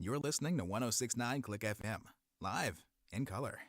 You're listening to 1069 Click FM, live in color.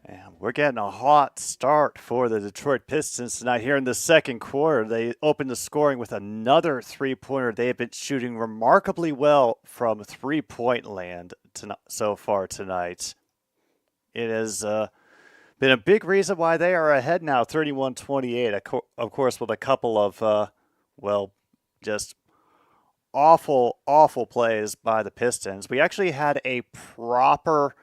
And we're getting a hot start for the Detroit Pistons tonight here in the second quarter. They opened the scoring with another three-pointer. They have been shooting remarkably well from three-point land so far tonight. It has been a big reason why they are ahead now, 31-28, of course, with a couple of, just awful plays by the Pistons. We actually had a proper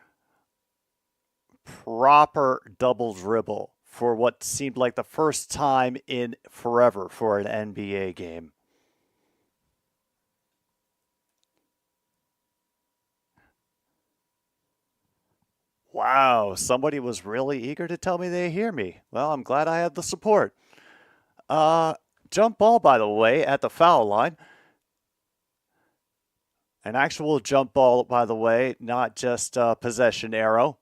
double dribble for what seemed like the first time in forever for an NBA game. Wow, somebody was really eager to tell me they hear me. Well, I'm glad I had the support. Jump ball, by the way, at the foul line. An actual jump ball, by the way, not just a possession arrow.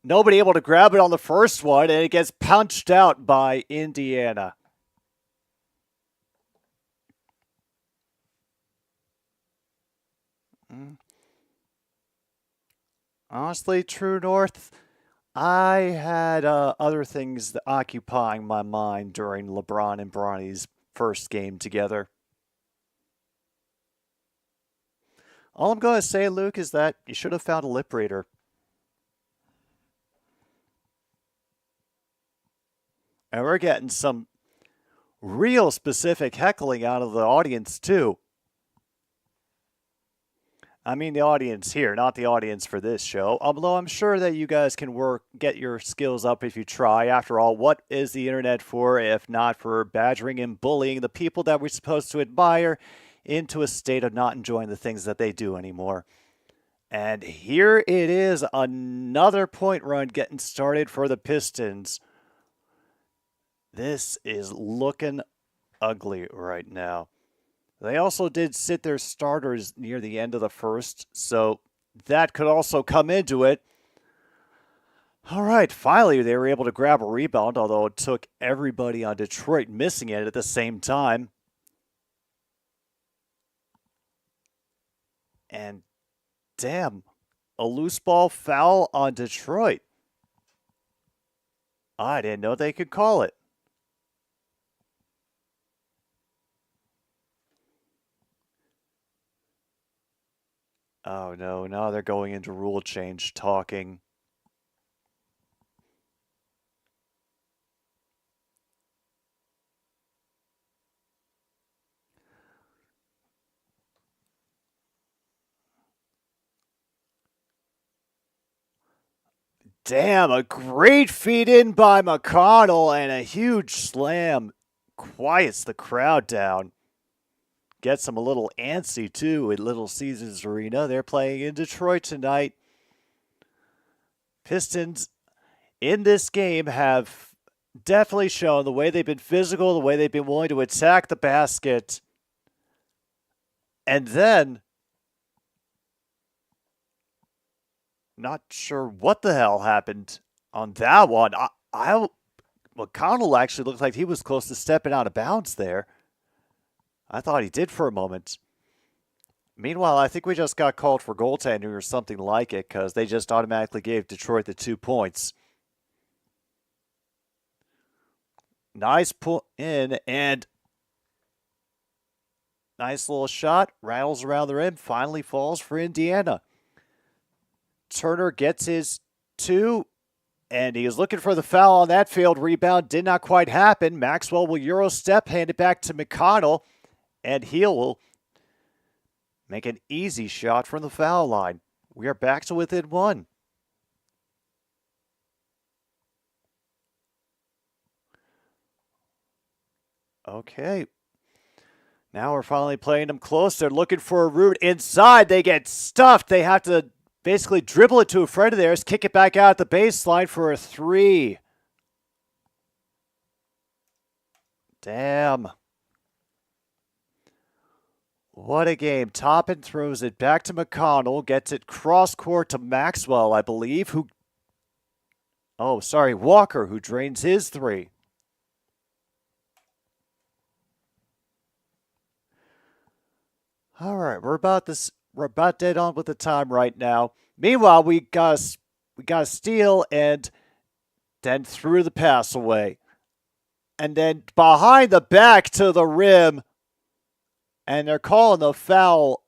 Nobody able to grab it on the first one, and it gets punched out by Indiana. Honestly, True North, I had other things occupying my mind during LeBron and Bronny's first game together. All I'm going to say, Luke, is that you should have found a lip reader. And we're getting some real specific heckling out of the audience, too. I mean the audience here, not the audience for this show. Although I'm sure that you guys can get your skills up if you try. After all, what is the internet for if not for badgering and bullying the people that we're supposed to admire into a state of not enjoying the things that they do anymore? And here it is, another point run getting started for the Pistons. This is looking ugly right now. They also did sit their starters near the end of the first, so that could also come into it. All right, finally they were able to grab a rebound, although it took everybody on Detroit missing it at the same time. And damn, a loose ball foul on Detroit. I didn't know they could call it. Oh no, now they're going into rule change talking. Damn, a great feed in by McConnell and a huge slam quiets the crowd down. Gets them a little antsy, too, at Little Caesars Arena. They're playing in Detroit tonight. Pistons in this game have definitely shown the way they've been physical, the way they've been willing to attack the basket. And then, not sure what the hell happened on that one. McConnell actually looked like he was close to stepping out of bounds there. I thought he did for a moment. Meanwhile, I think we just got called for goaltending or something like it because they just automatically gave Detroit the 2 points. Nice pull in and nice little shot. Rattles around the rim. Finally falls for Indiana. Turner gets his 2, and he was looking for the foul on that failed rebound. Did not quite happen. Maxwell will Euro step, hand it back to McConnell, and he will make an easy shot from the foul line. We are back to within 1. Okay. Now we're finally playing them close. They're looking for a route inside. They get stuffed. They have to basically dribble it to a friend of theirs, kick it back out at the baseline for a 3. Damn. What a game. Toppin throws it back to McConnell, gets it cross court to Maxwell, I believe, Walker, who drains his 3. All right, we're about dead on with the time right now. Meanwhile, we got a steal, and Then threw the pass away. And then behind the back to the rim. And they're calling the foul.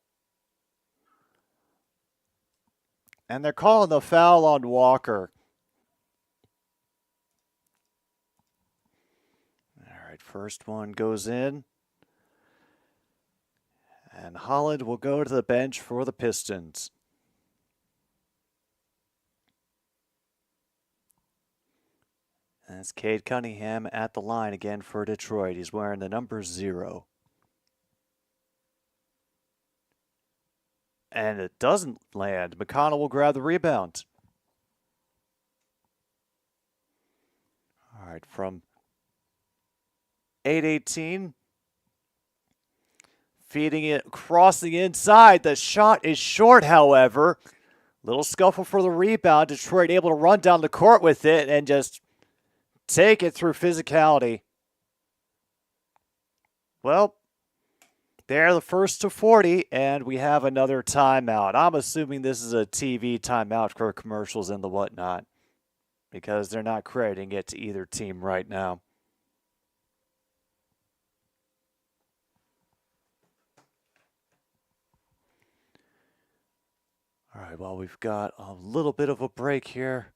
And they're calling the foul on Walker. All right, first one goes in. And Holland will go to the bench for the Pistons. And it's Cade Cunningham at the line again for Detroit. He's wearing the number 0. And it doesn't land. McConnell will grab the rebound. All right, from 8-18. Feeding it across the inside. The shot is short, however. Little scuffle for the rebound. Detroit able to run down the court with it and just take it through physicality. Well, they're the first to 40, and we have another timeout. I'm assuming this is a TV timeout for commercials and the whatnot, because they're not crediting it to either team right now. All right, well, we've got a little bit of a break here.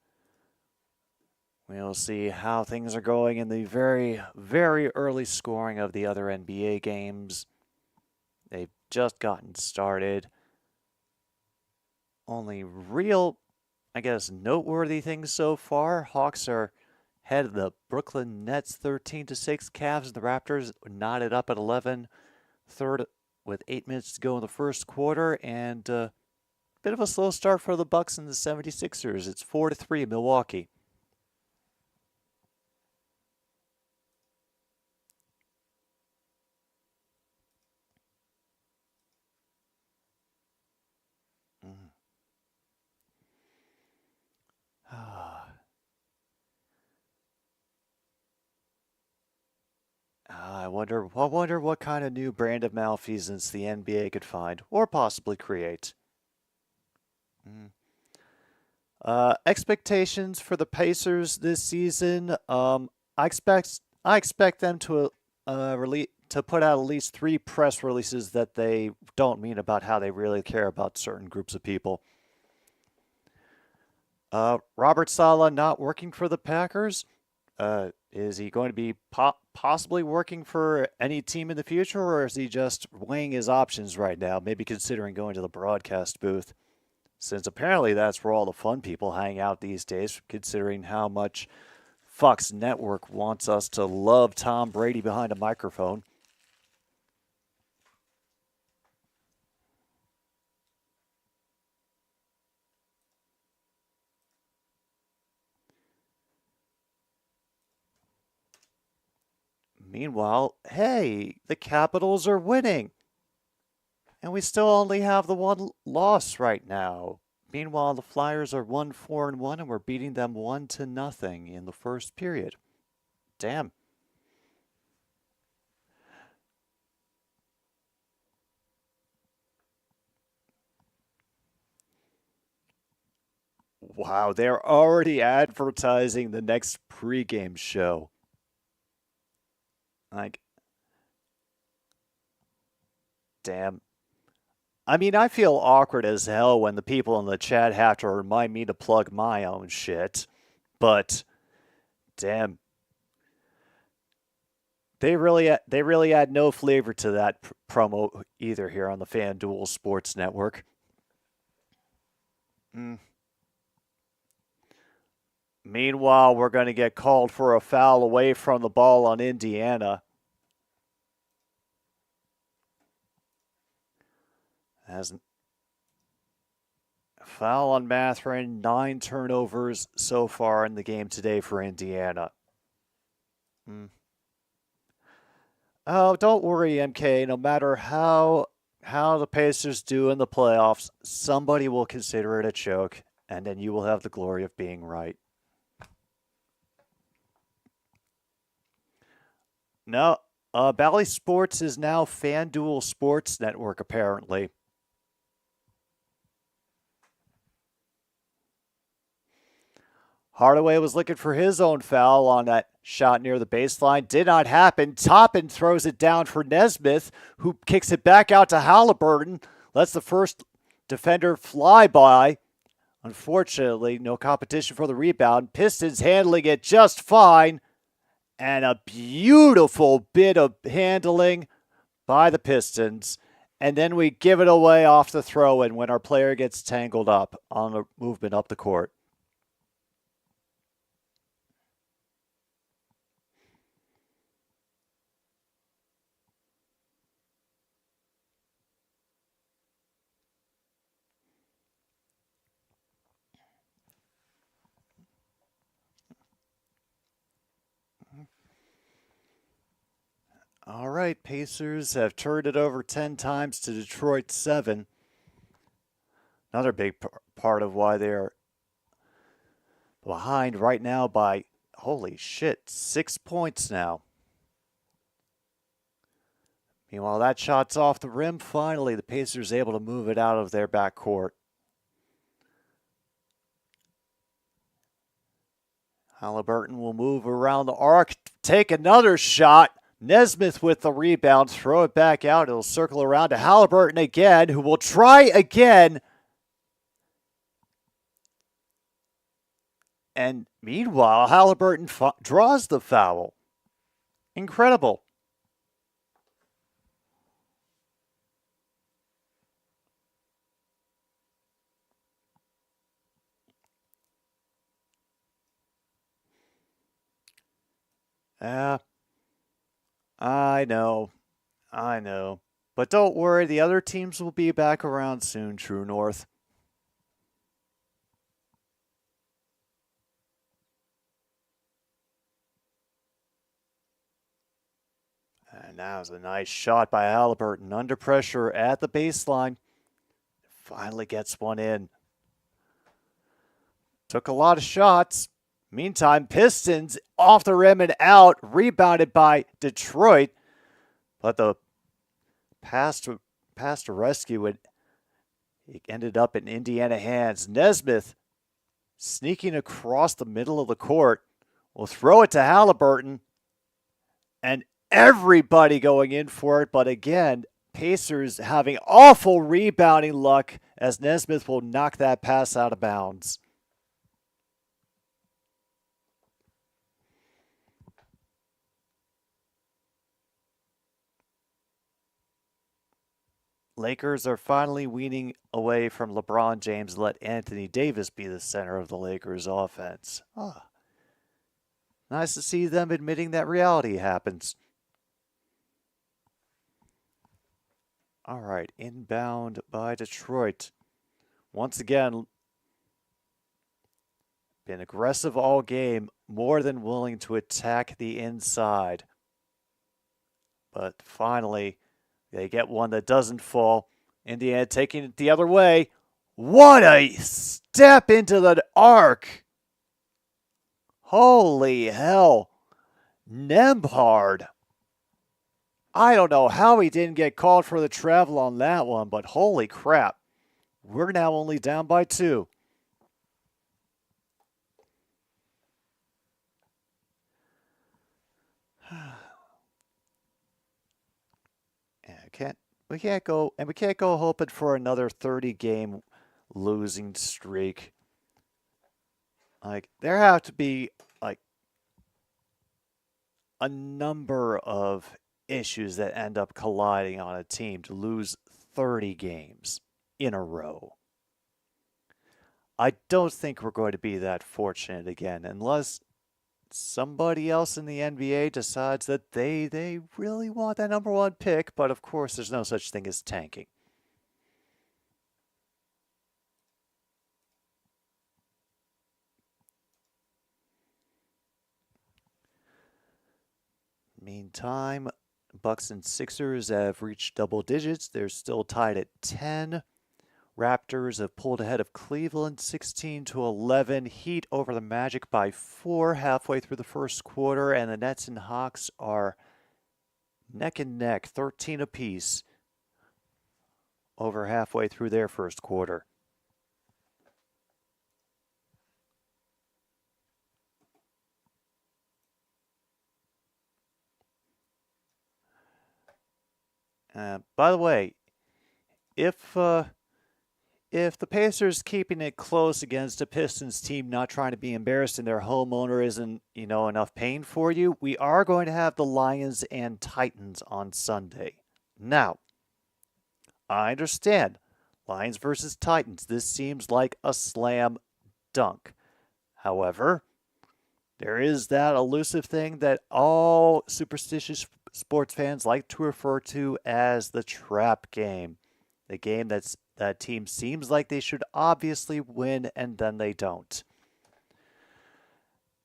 We'll see how things are going in the very, very early scoring of the other NBA games. They've just gotten started. Only real, I guess, noteworthy things so far. Hawks are ahead of the Brooklyn Nets 13-6. Cavs and the Raptors knotted up at 11. Third with 8 minutes to go in the first quarter. And a bit of a slow start for the Bucks and the 76ers. It's 4-3 Milwaukee. I wonder what kind of new brand of malfeasance the NBA could find or possibly create. Expectations for the Pacers this season. I expect them to put out at least 3 press releases that they don't mean about how they really care about certain groups of people. Robert Saleh not working for the Packers. Is he going to be possibly working for any team in the future, or is he just weighing his options right now, maybe considering going to the broadcast booth? Since apparently that's where all the fun people hang out these days, considering how much Fox Network wants us to love Tom Brady behind a microphone. Meanwhile, hey, the Capitals are winning. And we still only have the one loss right now. Meanwhile, the Flyers are 1-4-1, and we're beating them 1-0 in the first period. Damn. Wow, they're already advertising the next pregame show. Like, damn. I mean, I feel awkward as hell when the people in the chat have to remind me to plug my own shit. But, damn. They really add no flavor to that promo either here on the FanDuel Sports Network. Meanwhile, we're going to get called for a foul away from the ball on Indiana. As foul on Mathurin, 9 turnovers so far in the game today for Indiana. Oh, don't worry, MK. No matter how the Pacers do in the playoffs, somebody will consider it a choke, and then you will have the glory of being right. No, Bally Sports is now FanDuel Sports Network, apparently. Hardaway was looking for his own foul on that shot near the baseline. Did not happen. Toppin throws it down for Nesmith, who kicks it back out to Halliburton. Lets the first defender fly by. Unfortunately, no competition for the rebound. Pistons handling it just fine. And a beautiful bit of handling by the Pistons. And then we give it away off the throw-in when our player gets tangled up on the movement up the court. All right, Pacers have turned it over 10 times to Detroit 7. Another big part of why they're behind right now by, holy shit, 6 points now. Meanwhile, that shot's off the rim. Finally, the Pacers able to move it out of their backcourt. Halliburton will move around the arc, take another shot. Nesmith with the rebound, throw it back out. It'll circle around to Halliburton again, who will try again. And meanwhile, Halliburton draws the foul. Incredible. I know. But don't worry, the other teams will be back around soon, True North. And that was a nice shot by Halliburton. Under pressure at the baseline. Finally gets one in. Took a lot of shots. Meantime, Pistons off the rim and out, rebounded by Detroit. But the pass to rescue, it ended up in Indiana hands. Nesmith sneaking across the middle of the court will throw it to Halliburton. And everybody going in for it. But again, Pacers having awful rebounding luck as Nesmith will knock that pass out of bounds. Lakers are finally weaning away from LeBron James and let Anthony Davis be the center of the Lakers offense. Nice to see them admitting that reality happens. All right, inbound by Detroit. Once again, been aggressive all game, more than willing to attack the inside. But finally, they get one that doesn't fall. Indiana taking it the other way. What a step into the arc. Holy hell. Nembhard. I don't know how he didn't get called for the travel on that one, but holy crap. We're now only down by 2. We can't go hoping for another 30-game losing streak. Like, there have to be like a number of issues that end up colliding on a team to lose 30 games in a row. I don't think we're going to be that fortunate again unless somebody else in the NBA decides that they really want that number 1 pick, but of course there's no such thing as tanking. Meantime, Bucks and Sixers have reached double digits. They're still tied at 10. Raptors have pulled ahead of Cleveland 16-11. Heat over the Magic by 4 halfway through the first quarter, and the Nets and Hawks are neck and neck, 13 apiece over halfway through their first quarter. By the way, if the Pacers keeping it close against a Pistons team not trying to be embarrassed and their homeowner isn't, enough pain for you, we are going to have the Lions and Titans on Sunday. Now, I understand. Lions versus Titans. This seems like a slam dunk. However, there is that elusive thing that all superstitious sports fans like to refer to as the trap game. The game that team seems like they should obviously win and then they don't.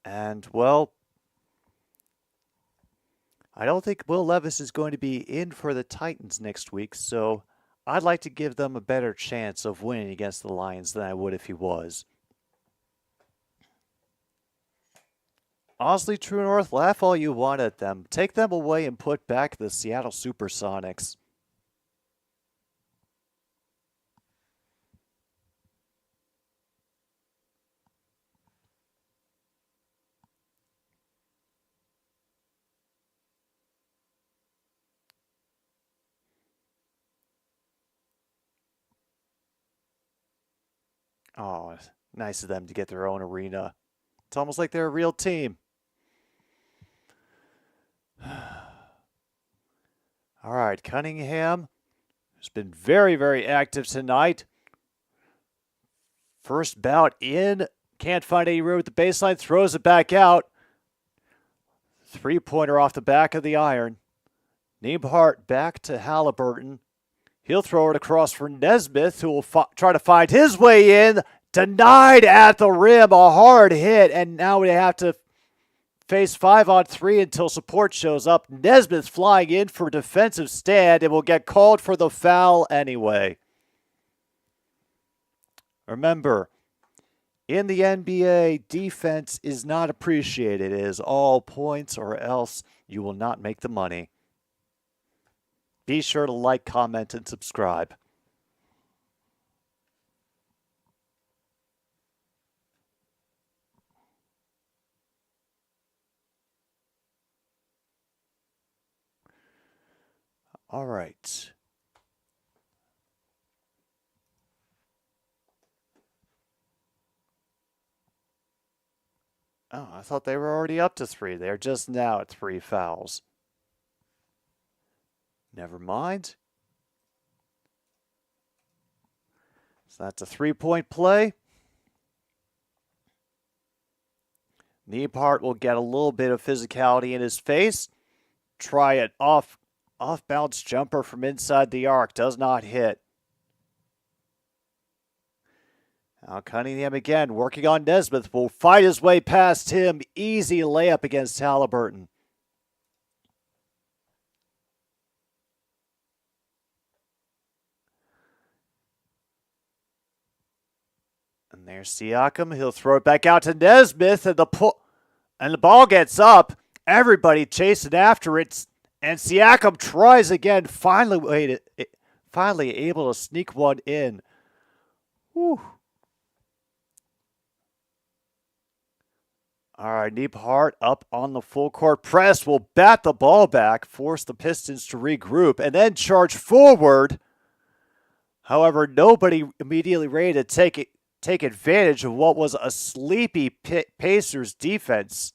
And, well, I don't think Will Levis is going to be in for the Titans next week, so I'd like to give them a better chance of winning against the Lions than I would if he was. Honestly, True North, laugh all you want at them. Take them away and put back the Seattle Supersonics. Oh, nice of them to get their own arena. It's almost like they're a real team. All right, Cunningham has been very, very active tonight. First bout in. Can't find any room at the baseline. Throws it back out. Three-pointer off the back of the iron. Nembhard back to Halliburton. He'll throw it across for Nesmith, who will try to find his way in. Denied at the rim. A hard hit, and now we have to face 5-on-3 until support shows up. Nesmith flying in for defensive stand and will get called for the foul anyway. Remember, in the NBA, defense is not appreciated. It is all points or else you will not make the money. Be sure to like, comment, and subscribe. All right. Oh, I thought they were already up to 3. They're just now at 3 fouls. Never mind. So that's a 3-point play. Nembhard will get a little bit of physicality in his face. Try it off-bounce jumper from inside the arc. Does not hit. Now Cunningham again, working on Nesmith. Will fight his way past him. Easy layup against Halliburton. And there's Siakam. He'll throw it back out to Nesmith, and the ball gets up. Everybody chasing after it, and Siakam tries again. Finally able to sneak one in. Whew. All right, Nembhard up on the full court press. Will bat the ball back, force the Pistons to regroup, and then charge forward. However, nobody immediately ready to take advantage of what was a sleepy Pacers defense.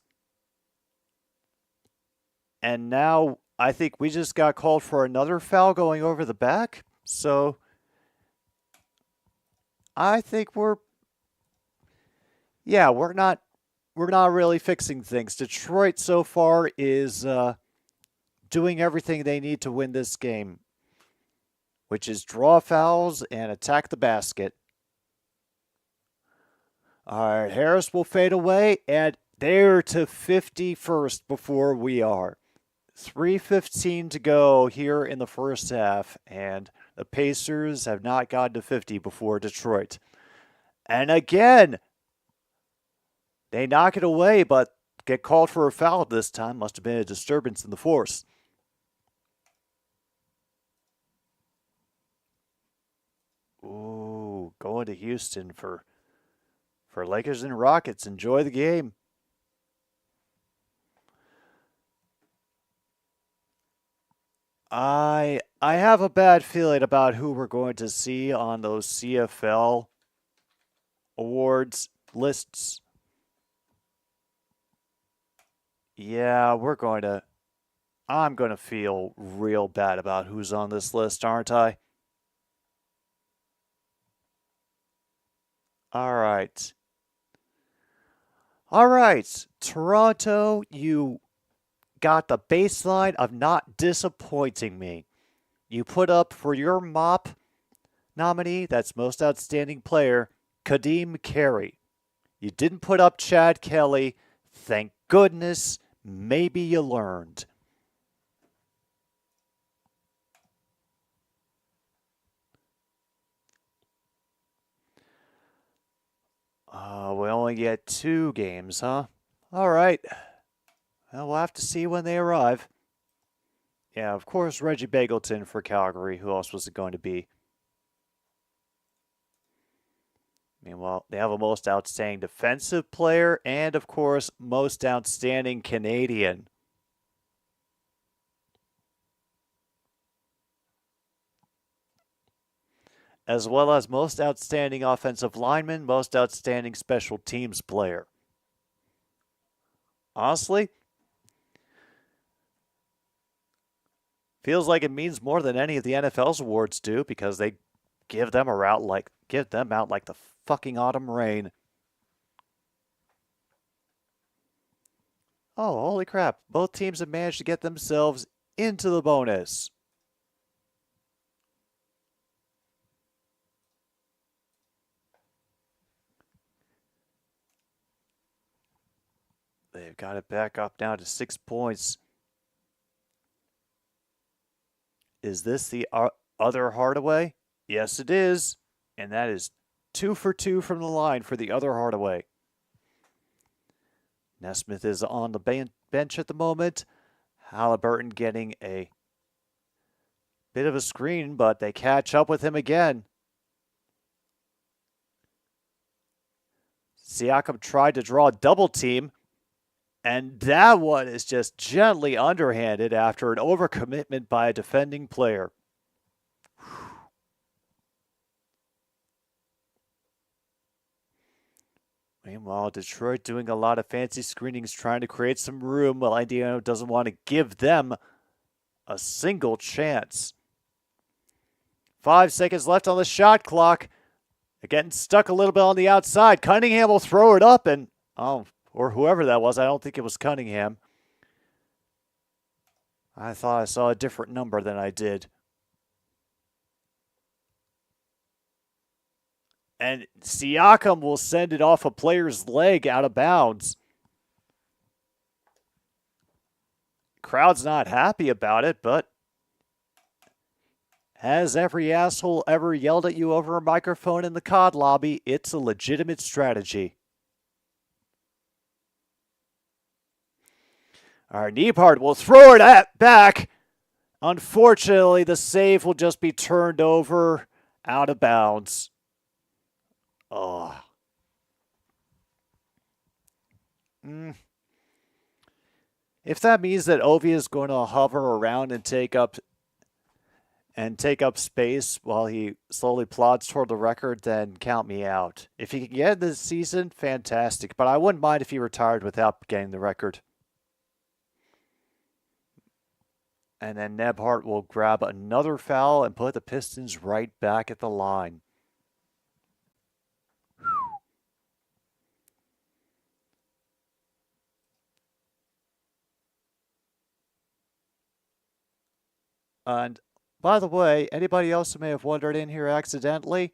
And now I think we just got called for another foul going over the back. So I think we're not really fixing things. Detroit so far is doing everything they need to win this game, which is draw fouls and attack the basket. All right, Harris will fade away, and they're to 51st before we are. 3:15 to go here in the first half, and the Pacers have not gotten to 50 before Detroit. And again, they knock it away, but get called for a foul this time. Must have been a disturbance in the force. Ooh, going to Houston for Lakers and Rockets. Enjoy the game. I I have a bad feeling about who we're going to see on those CFL awards lists. Yeah, I'm going to feel real bad about who's on this list, aren't I? All right. All right. Toronto, you got the baseline of not disappointing me. You put up for your mop nominee, that's most outstanding player, Kadeem Carey. You didn't put up Chad Kelly. Thank goodness. Maybe you learned. We only get 2 games, huh? All right. Well, we'll have to see when they arrive. Yeah, of course, Reggie Bagleton for Calgary. Who else was it going to be? Meanwhile, they have a most outstanding defensive player and, of course, most outstanding Canadian. As well as most outstanding offensive lineman, most outstanding special teams player. Honestly, feels like it means more than any of the NFL's awards do because they give them out like the fucking autumn rain. Oh, holy crap. Both teams have managed to get themselves into the bonus. They've got it back up now to 6 points. Is this the other Hardaway? Yes, it is. And that is 2 for 2 from the line for the other Hardaway. Nesmith is on the bench at the moment. Halliburton getting a bit of a screen, but they catch up with him again. Siakam tried to draw a double team, and that one is just gently underhanded after an overcommitment by a defending player. Meanwhile, Detroit doing a lot of fancy screenings, trying to create some room, while Indiana doesn't want to give them a single chance. 5 seconds left on the shot clock. They're getting stuck a little bit on the outside. Cunningham will throw it up, and or whoever that was, I don't think it was Cunningham. I thought I saw a different number than I did. And Siakam will send it off a player's leg out of bounds. Crowd's not happy about it, but has every asshole ever yelled at you over a microphone in the COD lobby? It's a legitimate strategy. All right, Niebhard will throw it back. Unfortunately, the save will just be turned over out of bounds. Oh. If that means that Ovi is going to hover around and take up space while he slowly plods toward the record, then count me out. If he can get it this season, fantastic. But I wouldn't mind if he retired without getting the record. And then Nebhart will grab another foul and put the Pistons right back at the line. And by the way, anybody else who may have wandered in here accidentally,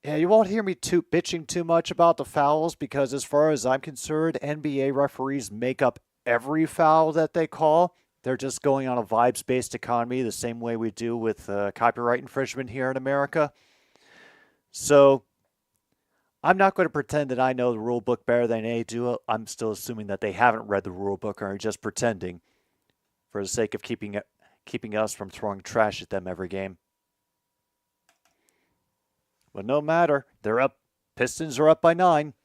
yeah, you won't hear me bitching too much about the fouls because as far as I'm concerned, NBA referees make up every foul that they call. They're just going on a vibes-based economy the same way we do with copyright infringement here in America. So I'm not going to pretend that I know the rule book better than they do. I'm still assuming that they haven't read the rule book or are just pretending for the sake of keeping us from throwing trash at them every game. But no matter, they're up. Pistons are up by 9.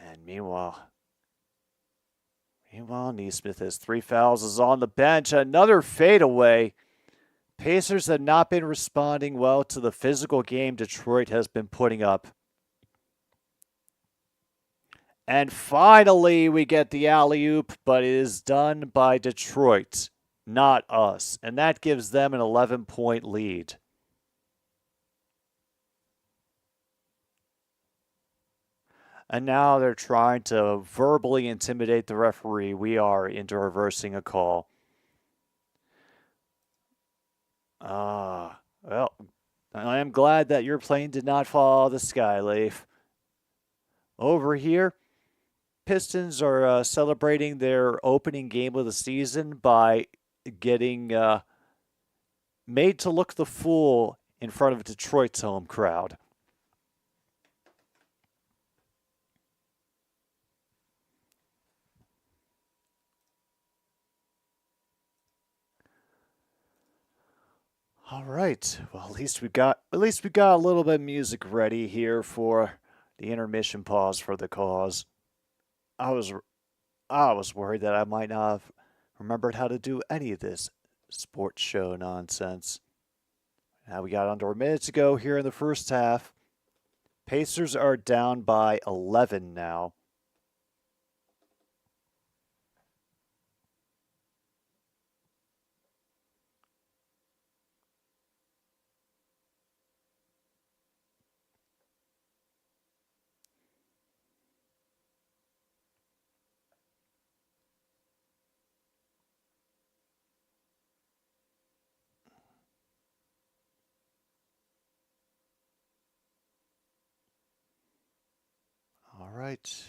And Meanwhile, Neesmith has 3 fouls, is on the bench. Another fadeaway. Pacers have not been responding well to the physical game Detroit has been putting up. And finally, we get the alley-oop, but it is done by Detroit, not us. And that gives them an 11-point lead. And now they're trying to verbally intimidate the referee. We are into reversing a call. Well, I am glad that your plane did not fall out of the sky, Leif. Over here, Pistons are celebrating their opening game of the season by getting made to look the fool in front of Detroit's home crowd. All right. Well, at least we got a little bit of music ready here for the intermission pause for the cause. I was worried that I might not have remembered how to do any of this sports show nonsense. Now we got under a minute to go here in the first half. Pacers are down by 11 now. All right.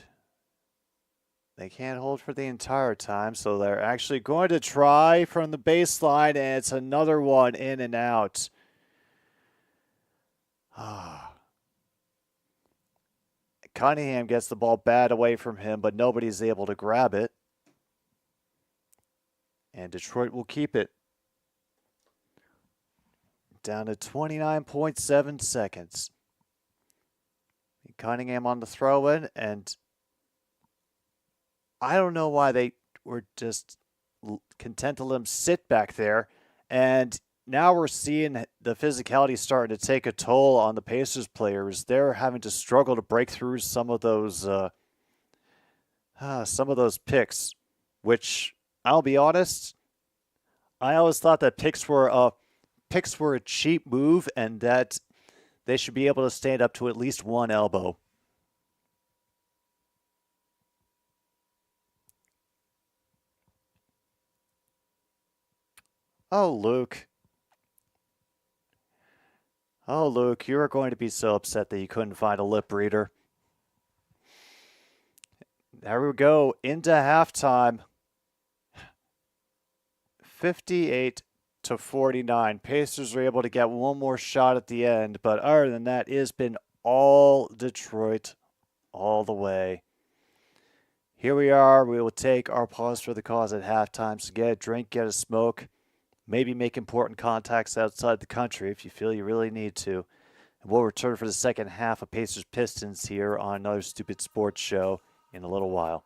They can't hold for the entire time, so they're actually going to try from the baseline, and it's another one in and out. Cunningham gets the ball bad away from him, but nobody's able to grab it. And Detroit will keep it. Down to 29.7 seconds. Cunningham on the throw-in, and I don't know why they were just content to let him sit back there. And now we're seeing the physicality starting to take a toll on the Pacers players. They're having to struggle to break through some of those picks, which I'll be honest, I always thought that picks were a cheap move and that they should be able to stand up to at least one elbow. Oh, Luke. Oh, Luke, you are going to be so upset that you couldn't find a lip reader. There we go, into halftime. 58-49. Pacers are able to get one more shot at the end, but other than that, it has been all Detroit all the way. Here we are. We will take our pause for the cause at halftime. So get a drink, get a smoke, maybe make important contacts outside the country if you feel you really need to. And we'll return for the second half of Pacers Pistons here on another Stupid Sports Show in a little while.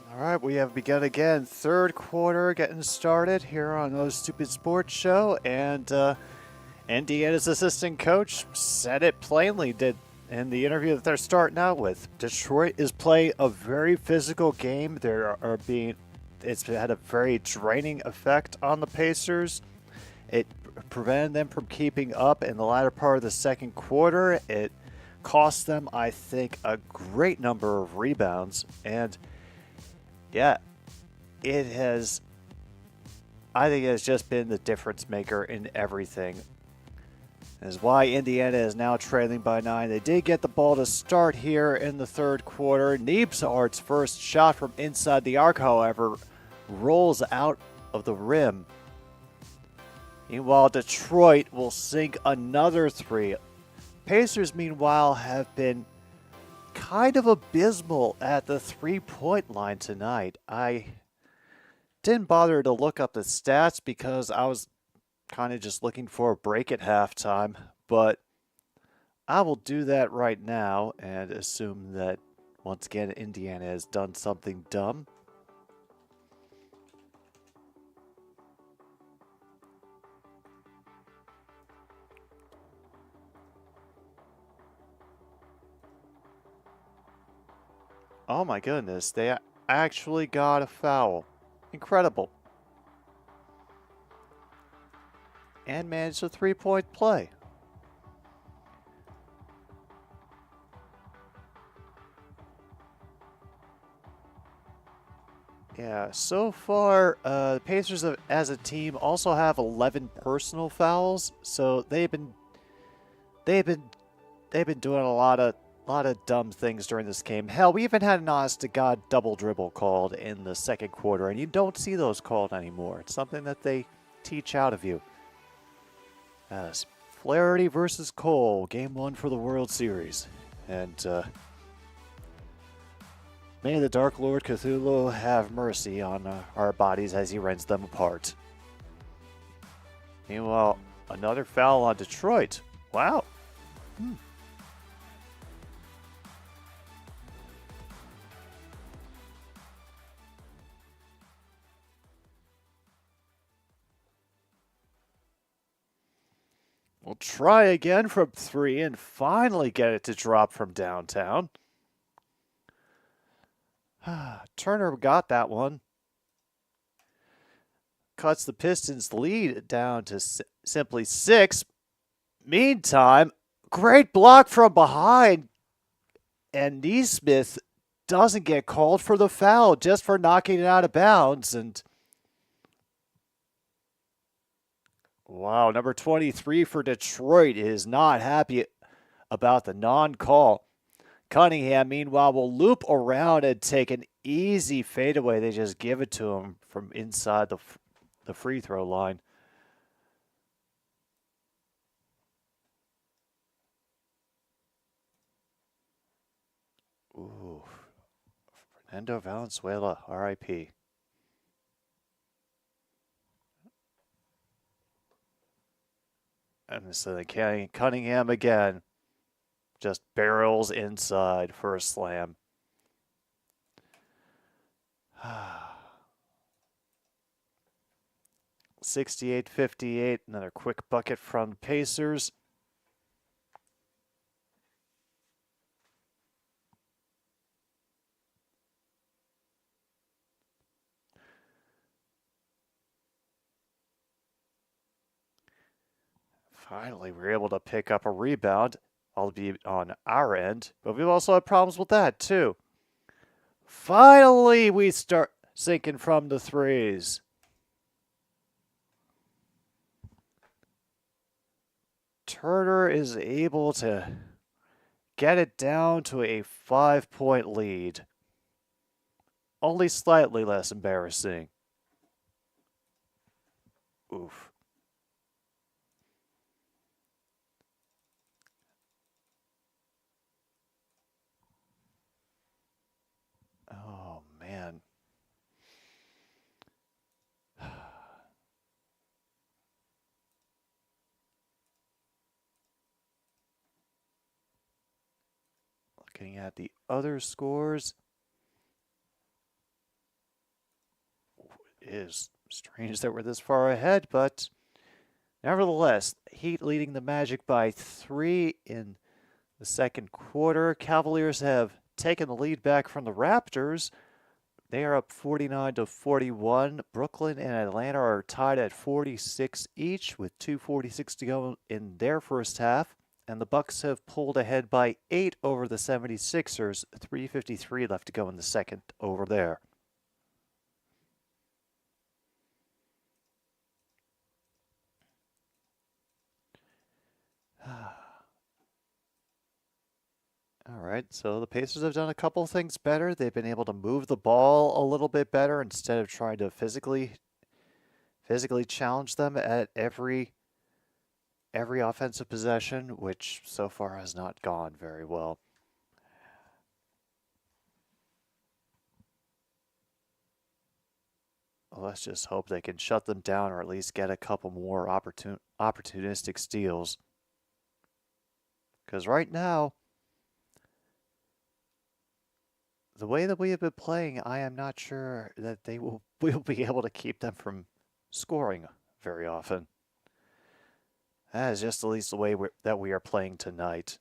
All right, we have begun again. Third quarter getting started here on Those Stupid Sports Show, and Indiana's assistant coach said it plainly did in the interview that they're starting out with. Detroit is playing a very physical game. It's had a very draining effect on the Pacers. It prevented them from keeping up in the latter part of the second quarter. It cost them, I think, a great number of rebounds, and yeah, I think it has just been the difference maker in everything. Is why Indiana is now trailing by 9. They did get the ball to start here in the third quarter. Neebsart's first shot from inside the arc, however, rolls out of the rim. Meanwhile, Detroit will sink another 3. Pacers, meanwhile, have been kind of abysmal at the three-point line tonight. I didn't bother to look up the stats because I was kind of just looking for a break at halftime, but I will do that right now and assume that once again Indiana has done something dumb. Oh my goodness, they actually got a foul. Incredible. And managed a three-point play. Yeah, so far, the Pacers as a team also have 11 personal fouls, so they've been doing a lot of dumb things during this game. Hell, we even had an honest-to-God double dribble called in the second quarter, and you don't see those called anymore. It's something that they teach out of you. Yes, Flaherty versus Cole, Game 1 for the World Series. And may the Dark Lord Cthulhu have mercy on our bodies as he rends them apart. Meanwhile, another foul on Detroit. Wow. We'll try again from 3 and finally get it to drop from downtown. Turner got that one. Cuts the Pistons' lead down to simply 6. Meantime, great block from behind. And Neesmith doesn't get called for the foul, just for knocking it out of bounds. And wow, number 23 for Detroit is not happy about the non-call. Cunningham, meanwhile, will loop around and take an easy fadeaway. They just give it to him from inside the free throw line. Ooh, Fernando Valenzuela, R.I.P. And so they carry Cunningham again. just barrels inside for a slam. 68-58, another quick bucket from the Pacers. Finally, we were able to pick up a rebound, albeit on our end, but we've also had problems with that too. Finally, we start sinking from the threes. Turner is able to get it down to a 5-point lead. Only slightly less embarrassing. Oof. Oh, man. Looking at the other scores, it is strange that we're this far ahead, but nevertheless, Heat leading the Magic by 3 in the second quarter. Cavaliers have taken the lead back from the Raptors. They are up 49-41. Brooklyn and Atlanta are tied at 46 each with 2:46 to go in their first half. And the Bucks have pulled ahead by 8 over the 76ers. 3:53 left to go in the second over there. All right, so the Pacers have done a couple of things better. They've been able to move the ball a little bit better instead of trying to physically challenge them at every offensive possession, which so far has not gone very well. Let's just hope they can shut them down or at least get a couple more opportunistic steals. Because right now, the way that we have been playing, I am not sure that we'll be able to keep them from scoring very often. That is just at least the way that we are playing tonight.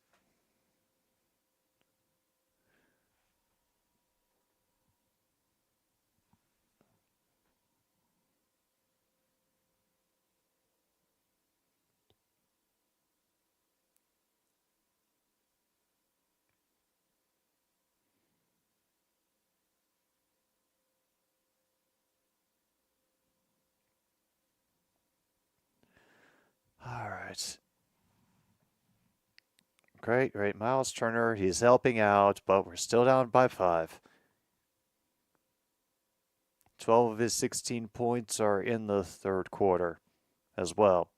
All right. Great. Miles Turner, he's helping out, but we're still down by 5. 12 of his 16 points are in the third quarter as well.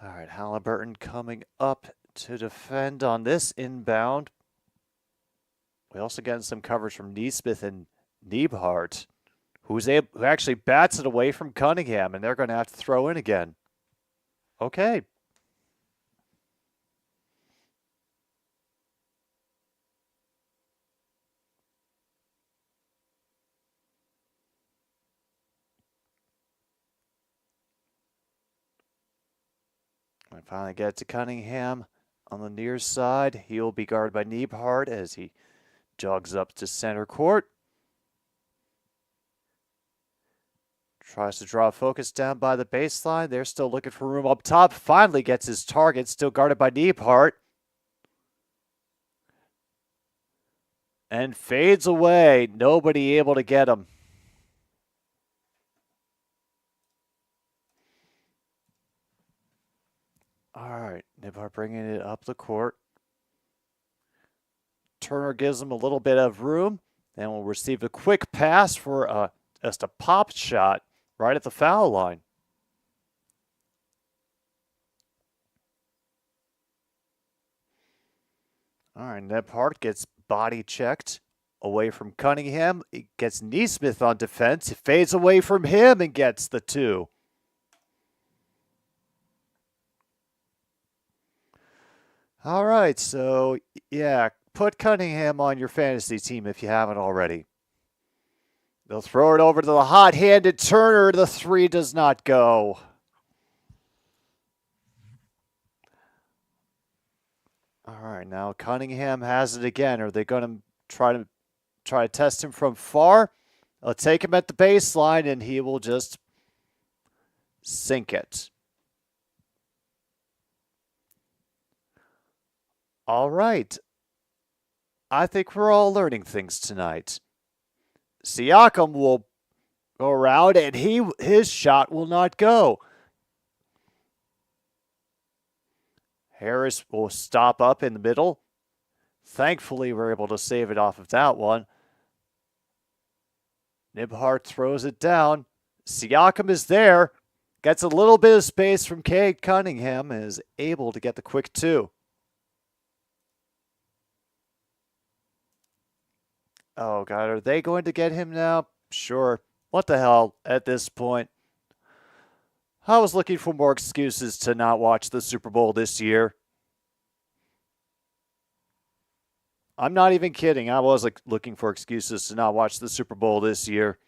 All right, Halliburton coming up to defend on this inbound. We also getting some coverage from Neesmith and Niebhart, who actually bats it away from Cunningham, and they're going to have to throw in again. Okay. We finally get to Cunningham on the near side. He'll be guarded by Niebhart as he jogs up to center court. Tries to draw focus down by the baseline. They're still looking for room up top. Finally gets his target, still guarded by Niebhart. And fades away. Nobody able to get him. All right, Niebhart bringing it up the court. Turner gives him a little bit of room. Then will receive a quick pass for just a pop shot right at the foul line. All right, Niebhart gets body checked Away from Cunningham. He gets Neesmith on defense. He fades away from him and gets the 2. All right, so yeah, put Cunningham on your fantasy team if you haven't already. They'll throw it over to the hot-handed Turner. The 3 does not go. All right, now Cunningham has it again. Are they going to try to test him from far? I'll take him at the baseline, and he will just sink it. All right. I think we're all learning things tonight. Siakam will go around, and his shot will not go. Harris will stop up in the middle. Thankfully, we're able to save it off of that one. Nibhart throws it down. Siakam is there. Gets a little bit of space from Cade Cunningham and is able to get the quick 2. Oh, God, are they going to get him now? Sure. What the hell at this point? I was looking for more excuses to not watch the Super Bowl this year. I'm not even kidding. I was looking for excuses to not watch the Super Bowl this year.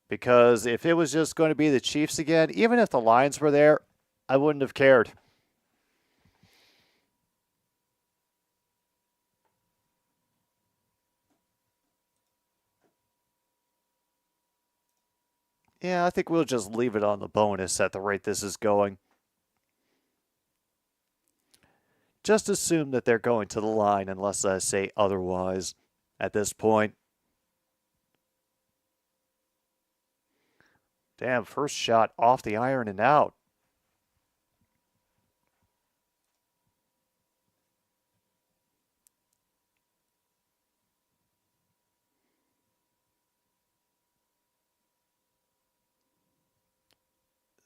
Because if it was just going to be the Chiefs again, even if the Lions were there, I wouldn't have cared. Yeah, I think we'll just leave it on the bonus at the rate this is going. Just assume that they're going to the line unless I say otherwise at this point. Damn, first shot off the iron and out.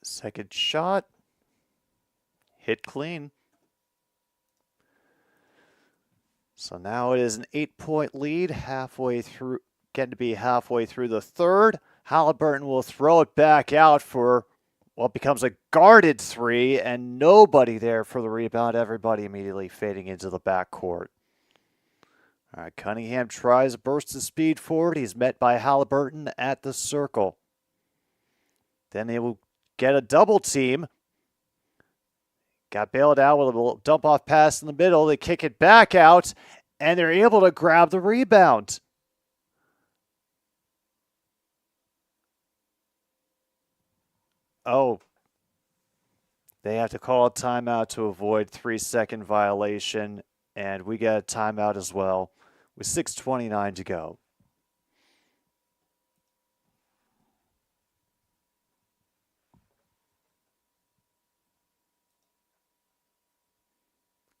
Second shot. Hit clean. So now it is an 8-point lead, getting to be halfway through the third. Halliburton will throw it back out for what becomes a guarded 3, and nobody there for the rebound. Everybody immediately fading into the backcourt. All right, Cunningham tries a burst of speed forward. He's met by Halliburton at the circle. Then they will get a double team. Got bailed out with a little dump-off pass in the middle. They kick it back out, and they're able to grab the rebound. Oh, they have to call a timeout to avoid 3-second violation, and we get a timeout as well with 6:29 to go.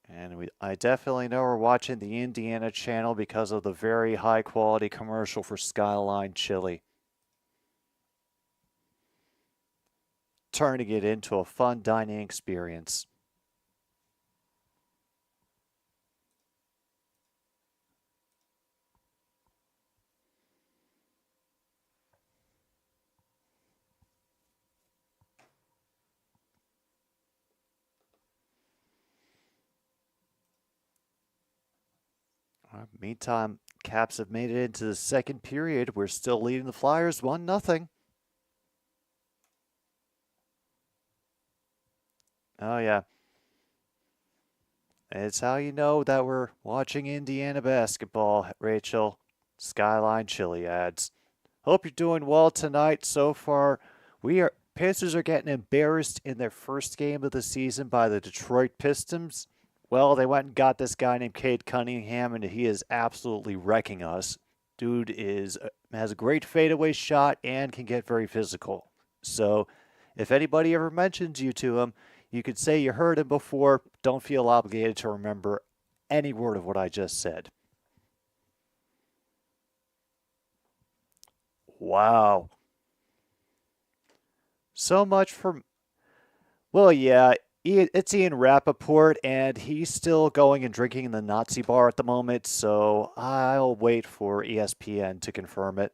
And I definitely know we're watching the Indiana channel because of the very high-quality commercial for Skyline Chili. Turning it into a fun dining experience. Meantime, Caps have made it into the second period. We're still leading the Flyers 1-0. Oh, yeah. It's how you know that we're watching Indiana basketball, Rachel. Skyline Chili ads. Hope you're doing well tonight so far. Pacers are getting embarrassed in their first game of the season by the Detroit Pistons. Well, they went and got this guy named Cade Cunningham, and he is absolutely wrecking us. Dude has a great fadeaway shot and can get very physical. So if anybody ever mentions you to him, you could say you heard him before. Don't feel obligated to remember any word of what I just said. Wow. So much for... Well, yeah, It's Ian Rappaport, and he's still going and drinking in the Nazi bar at the moment, so I'll wait for ESPN to confirm it.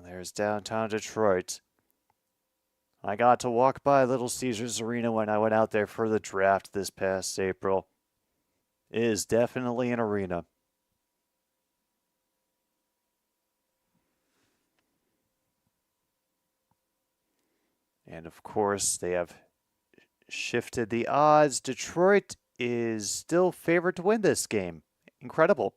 There's downtown Detroit. I got to walk by Little Caesars Arena when I went out there for the draft this past April. It is definitely an arena. And of course, they have shifted the odds. Detroit is still favored to win this game. Incredible.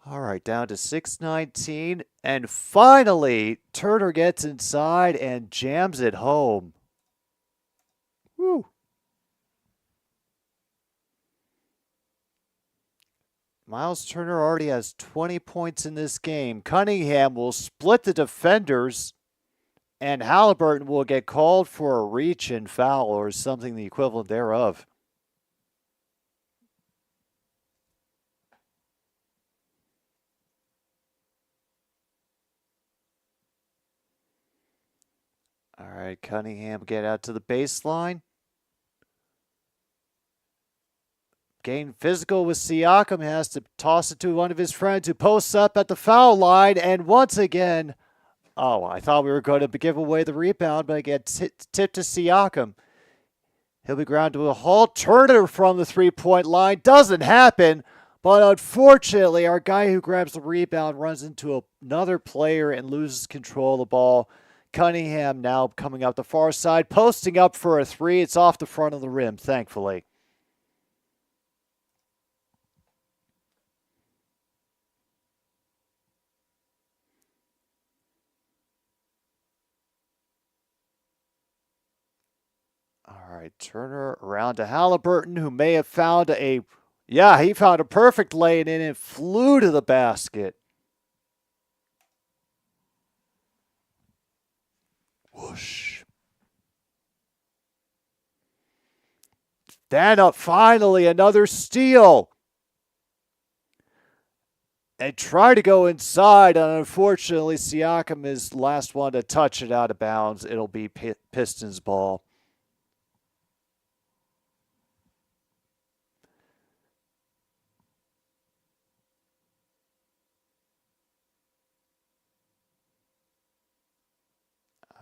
All right, down to 6:19. And finally, Turner gets inside and jams it home. Woo. Miles Turner already has 20 points in this game. Cunningham will split the defenders, and Halliburton will get called for a reach and foul or something the equivalent thereof. All right, Cunningham get out to the baseline. Getting physical with Siakam, has to toss it to one of his friends who posts up at the foul line. And once again, I thought we were going to give away the rebound, but I get tipped to Siakam. He'll be ground to a halt. Turner from the three-point line. Doesn't happen, but unfortunately, our guy who grabs the rebound runs into another player and loses control of the ball. Cunningham now coming up the far side, posting up for a three. It's off the front of the rim, thankfully. All right, Turner around to Halliburton, who may have found he found a perfect lane in and flew to the basket. Whoosh. Then finally another steal. And try to go inside, and unfortunately Siakam is the last one to touch it out of bounds. It'll be Pistons ball.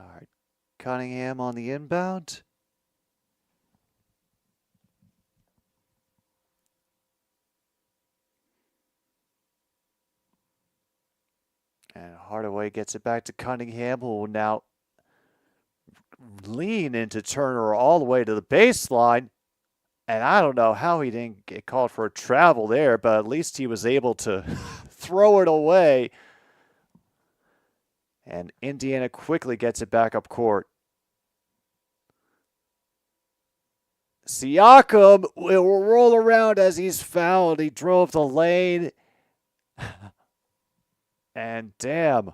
All right, Cunningham on the inbound. And Hardaway gets it back to Cunningham, who will now lean into Turner all the way to the baseline. And I don't know how he didn't get called for a travel there, but at least he was able to throw it away. And Indiana quickly gets it back up court. Siakam will roll around as he's fouled. He drove the lane. And damn.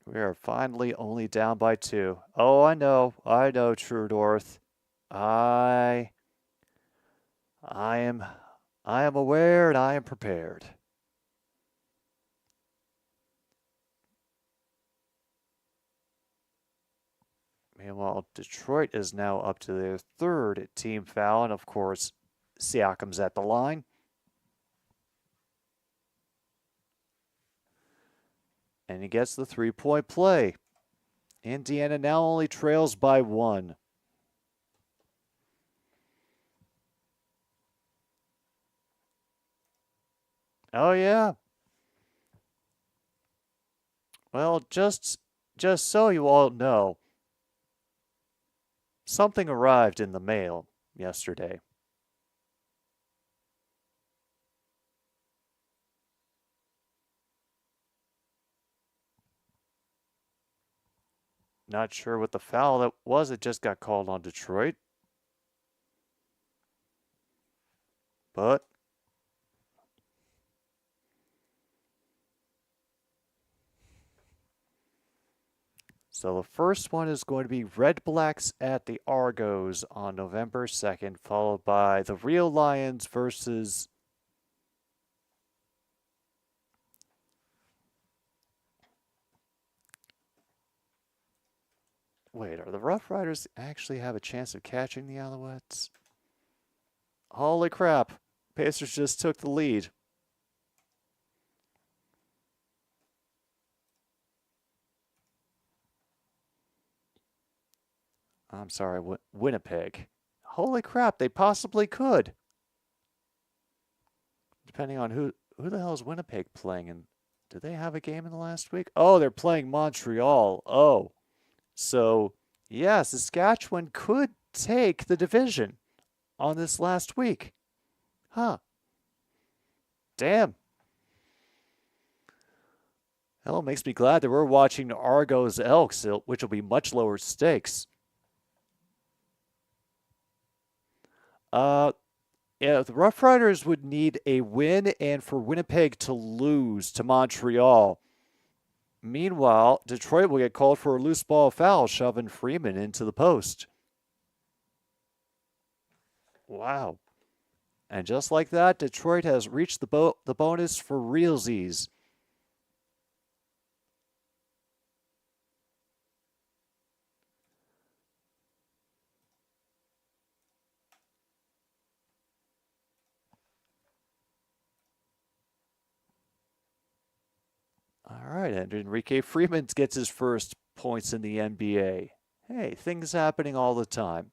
We are finally only down by 2. Oh, I know, True North. I am aware and I am prepared. Meanwhile, Detroit is now up to their third team foul, and of course, Siakam's at the line. And he gets the three-point play. Indiana now only trails by 1. Oh, yeah. Well, just just so you all know, something arrived in the mail yesterday. Not sure what the foul that was. It just got called on Detroit. But so the first one is going to be Red Blacks at the Argos on November 2nd, followed by the Real Lions versus wait, are the Rough Riders actually have a chance of catching the Alouettes? Holy crap. Pacers just took the lead. I'm sorry, Winnipeg. Holy crap, they possibly could. Depending on who the hell is Winnipeg playing in. Did they have a game in the last week? Oh, they're playing Montreal. Oh. So, yeah, Saskatchewan could take the division on this last week. Huh. Damn. Hell, it makes me glad that we're watching Argos Elks, which will be much lower stakes. Yeah, the Rough Riders would need a win and for Winnipeg to lose to Montreal. Meanwhile, Detroit will get called for a loose ball foul, shoving Freeman into the post. Wow. And just like that, Detroit has reached the bonus for realsies. All right, and Enrique Freeman gets his first points in the NBA. Hey, things happening all the time.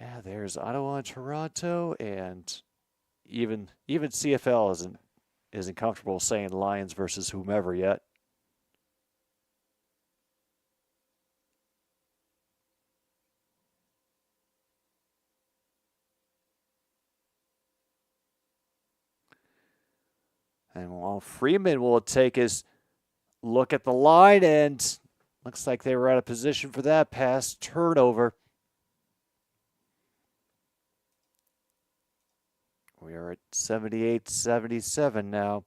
Yeah, there's Ottawa and Toronto, and even CFL isn't comfortable saying Lions versus whomever yet. And while Freeman will take his look at the line, and looks like they were out of position for that pass turnover. We are at 78-77 now.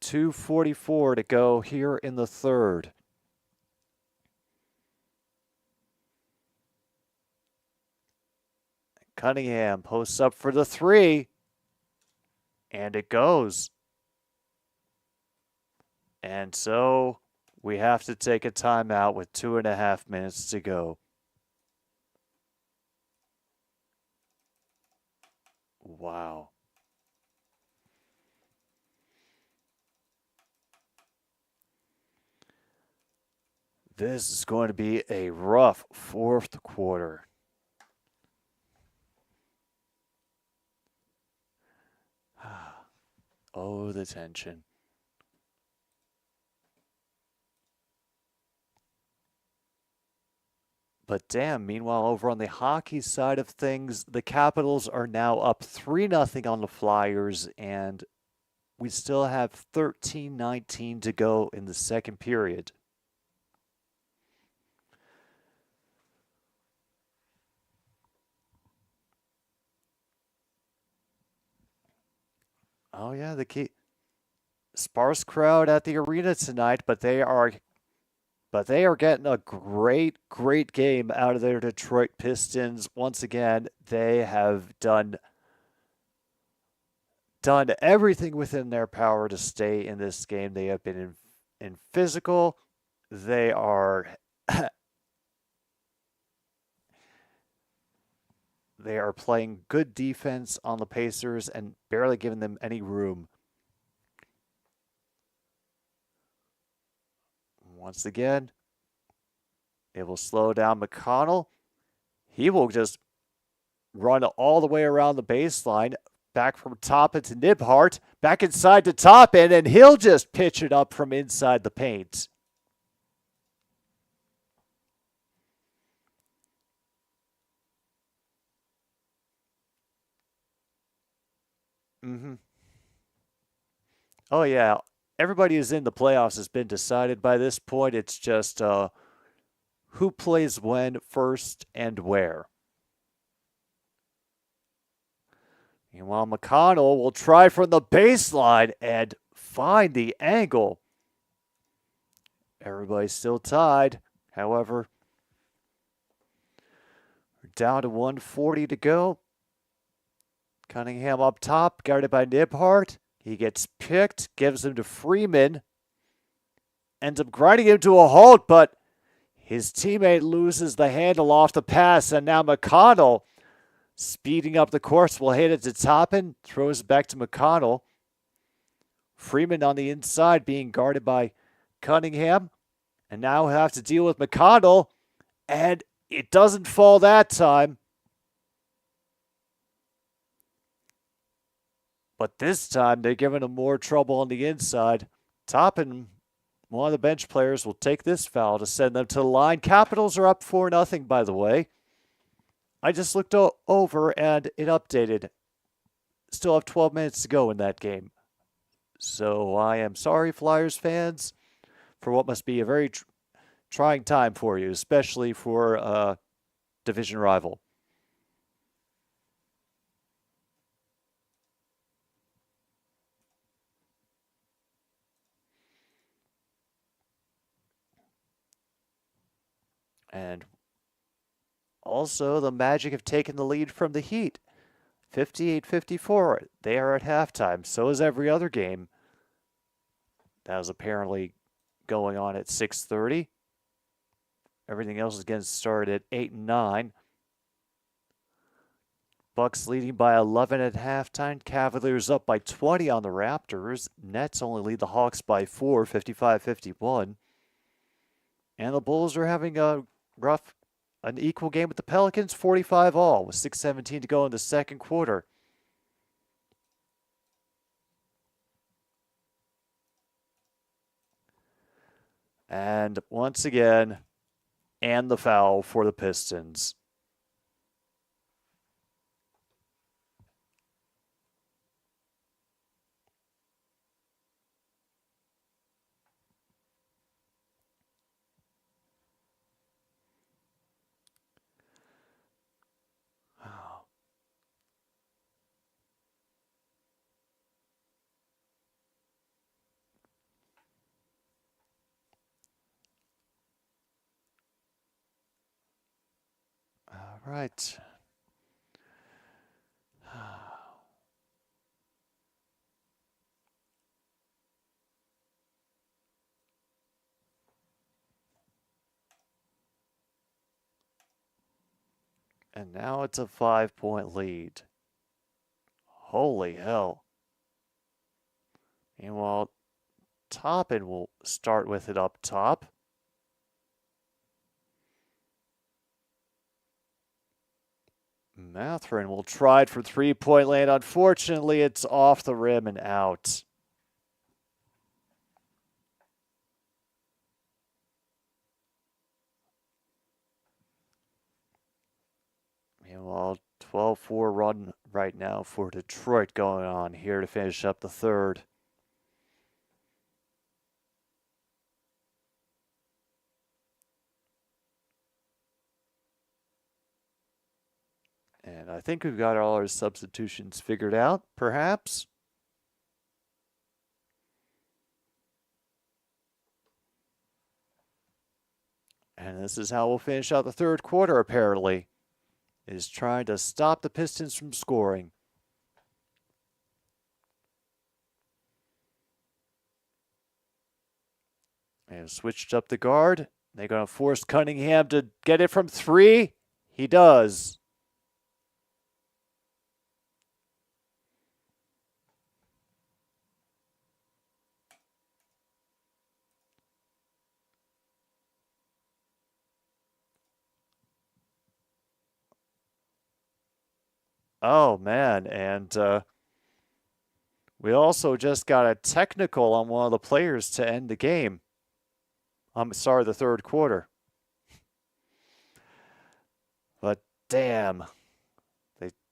2:44 to go here in the third. Cunningham posts up for the three. And it goes. And so we have to take a timeout with 2.5 minutes to go. Wow. This is going to be a rough fourth quarter. Oh, the tension. But damn, meanwhile, over on the hockey side of things, the Capitals are now up 3-0 on the Flyers, and we still have 13-19 to go in the second period. Oh yeah, the key sparse crowd at the arena tonight, but they are getting a great game out of their Detroit Pistons. Once again, they have done everything within their power to stay in this game. They have been in physical. They are they are playing good defense on the Pacers and barely giving them any room. Once again, it will slow down McConnell. He will just run all the way around the baseline. Back from Toppin to Nibhart. Back inside to Toppin, and he'll just pitch it up from inside the paint. Oh, yeah. Everybody who's in the playoffs has been decided by this point. It's just who plays when, first, and where. Meanwhile, McConnell will try from the baseline and find the angle. Everybody's still tied. However, we're down to 1:40 to go. Cunningham up top, guarded by Nibhart. He gets picked, gives him to Freeman. Ends up grinding him to a halt, but his teammate loses the handle off the pass, and now McConnell, speeding up the course, will hit it to Toppin, throws it back to McConnell. Freeman on the inside being guarded by Cunningham, and now he'll have to deal with McConnell, and it doesn't fall that time. But this time, they're giving him more trouble on the inside. Toppin, one of the bench players, will take this foul to send them to the line. Capitals are up 4-0, by the way. I just looked over, and it updated. Still have 12 minutes to go in that game. So I am sorry, Flyers fans, for what must be a very trying time for you, especially for a division rival. And also, the Magic have taken the lead from the Heat. 58-54. They are at halftime. So is every other game. That was apparently going on at 6:30. Everything else is getting started at 8 and 9. Bucks leading by 11 at halftime. Cavaliers up by 20 on the Raptors. Nets only lead the Hawks by 4, 55-51. And the Bulls are having an equal game with the Pelicans, 45-all, with 6:17 to go in the second quarter. And once again, and the foul for the Pistons. All right. And now it's a 5-point lead. Holy hell. Meanwhile, Toppin will start with it up top. Mathurin will try it for three-point land. Unfortunately, it's off the rim and out. Meanwhile, 12-4 run right now for Detroit going on here to finish up the third. And I think we've got all our substitutions figured out, perhaps. And this is how we'll finish out the third quarter, apparently, is trying to stop the Pistons from scoring. And switched up the guard. They're going to force Cunningham to get it from three. He does. Oh, man. And we also just got a technical on one of the players to end the game. I'm sorry, the third quarter. But damn,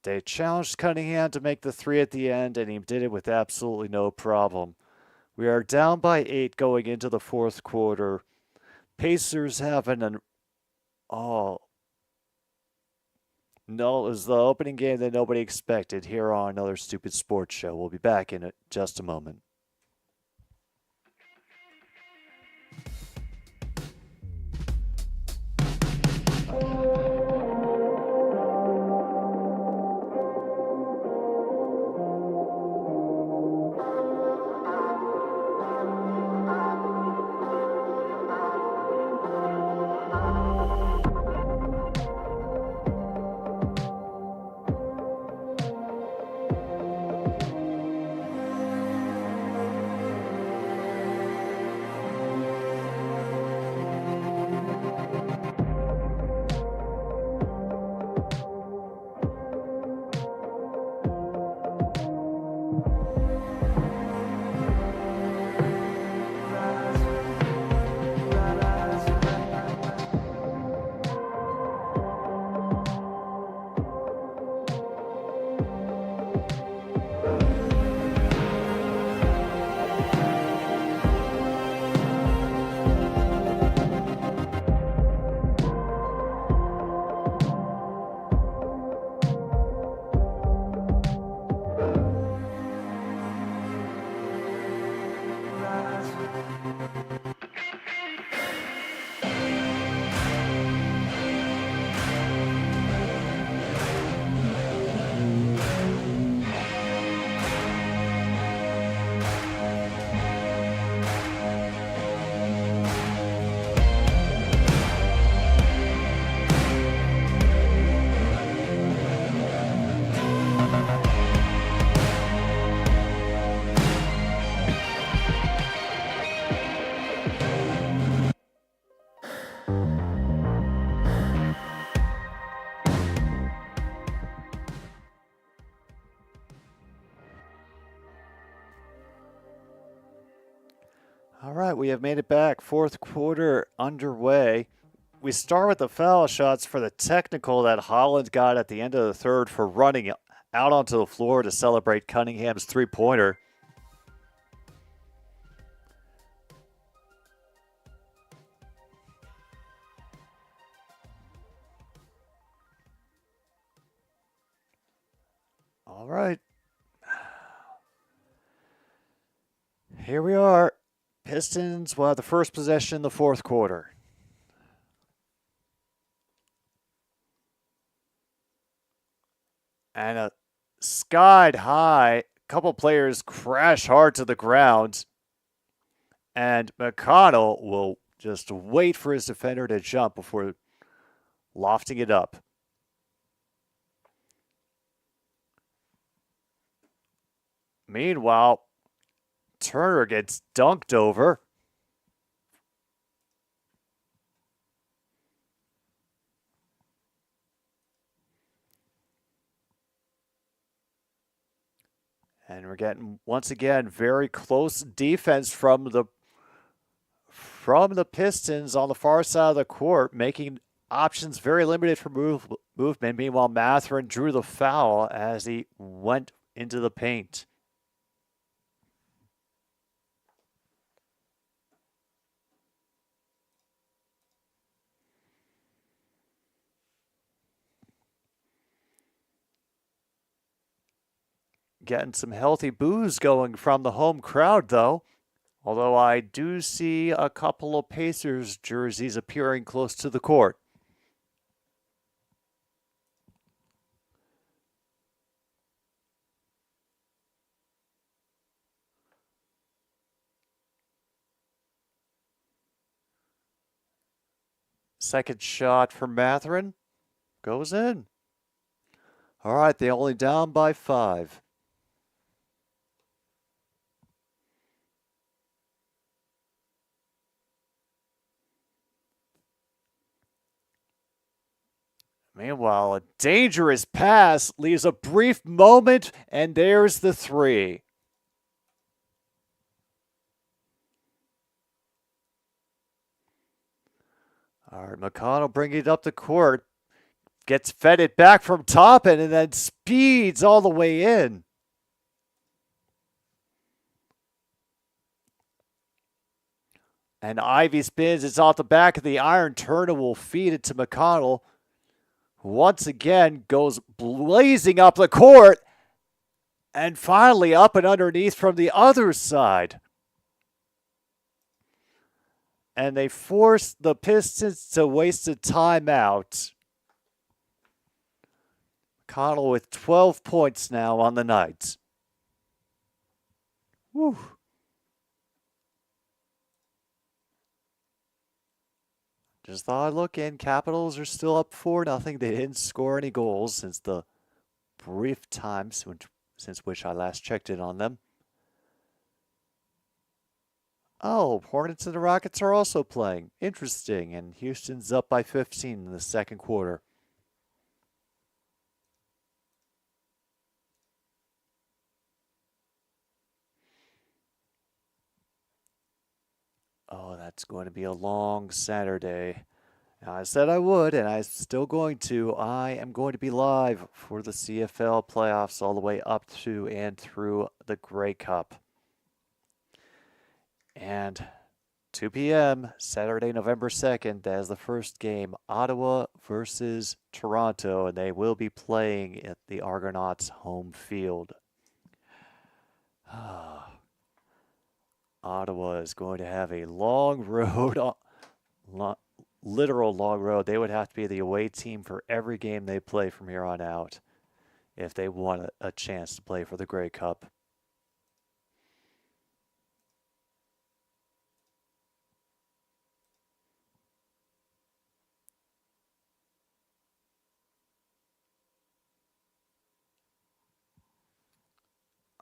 they challenged Cunningham to make the three at the end, and he did it with absolutely no problem. We are down by 8 going into the fourth quarter. Pacers having an oh no, it was the opening game that nobody expected here on another stupid sports show. We'll be back in just a moment. All right, we have made it back. Fourth quarter underway. We start with the foul shots for the technical that Holland got at the end of the third for running out onto the floor to celebrate Cunningham's three-pointer. All right. Here we are. Pistons will have the first possession in the fourth quarter. And a skied high, couple players crash hard to the ground. And McConnell will just wait for his defender to jump before lofting it up. Meanwhile, Turner gets dunked over. And we're getting, once again, very close defense from the Pistons on the far side of the court, making options very limited for movement. Meanwhile, Mathurin drew the foul as he went into the paint. Getting some healthy boos going from the home crowd, though. Although I do see a couple of Pacers jerseys appearing close to the court. Second shot for Mathurin goes in. All right, they only down by 5. Meanwhile, a dangerous pass leaves a brief moment, and there's the three. All right, McConnell bringing it up the court. Gets fed it back from Toppin and then speeds all the way in. And Ivy spins. It's off the back of the iron. Turner will feed it to McConnell, who once again goes blazing up the court. And finally up and underneath from the other side. And they force the Pistons to waste a timeout. McConnell with 12 points now on the night. Whew. Just thought I'd look in. Capitals are still up 4-0. They didn't score any goals since the brief time since which I last checked in on them. Oh, Hornets and the Rockets are also playing. Interesting. And Houston's up by 15 in the second quarter. Oh, that's going to be a long Saturday. Now, I said I would, and I'm still going to. I am going to be live for the CFL playoffs all the way up to and through the Grey Cup. And 2 p.m., Saturday, November 2nd, that is the first game, Ottawa versus Toronto, and they will be playing at the Argonauts' home field. Ottawa is going to have a long road, literal long road. They would have to be the away team for every game they play from here on out if they want a chance to play for the Grey Cup.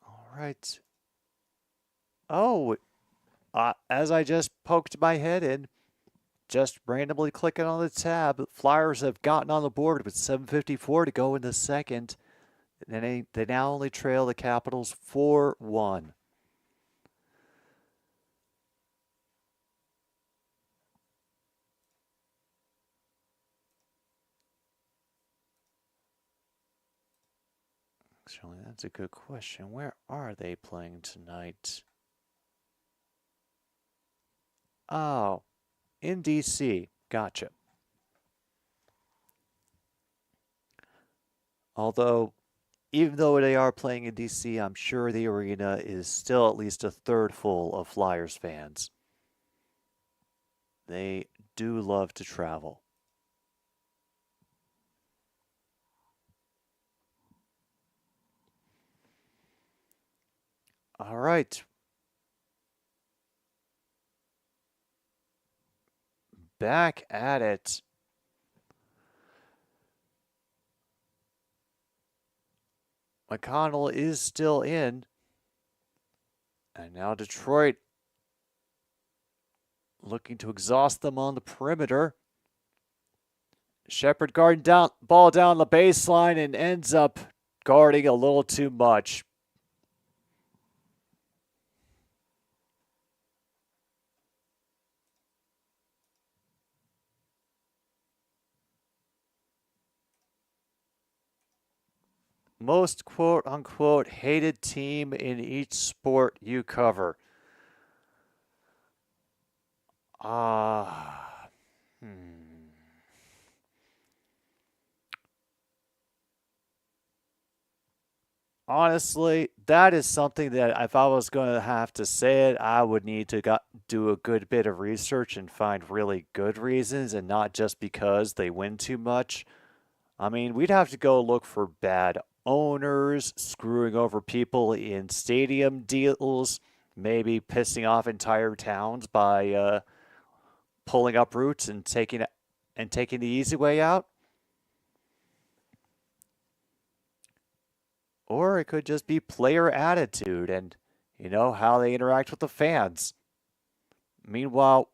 All right. Oh, as I just poked my head in, just randomly clicking on the tab, Flyers have gotten on the board with 7:54 to go in the second. And they now only trail the Capitals 4-1. Actually, that's a good question. Where are they playing tonight? Oh, in D.C. Gotcha. Although, even though they are playing in D.C., I'm sure the arena is still at least a third full of Flyers fans. They do love to travel. All right. Back at it. McConnell is still in. And now Detroit looking to exhaust them on the perimeter. Shepard guarding ball down the baseline and ends up guarding a little too much. Most quote-unquote hated team in each sport you cover. Honestly, that is something that if I was going to have to say it, I would need to do a good bit of research and find really good reasons and not just because they win too much. I mean, we'd have to go look for bad owners, screwing over people in stadium deals, maybe pissing off entire towns by pulling up roots and taking the easy way out. Or it could just be player attitude and, how they interact with the fans. Meanwhile,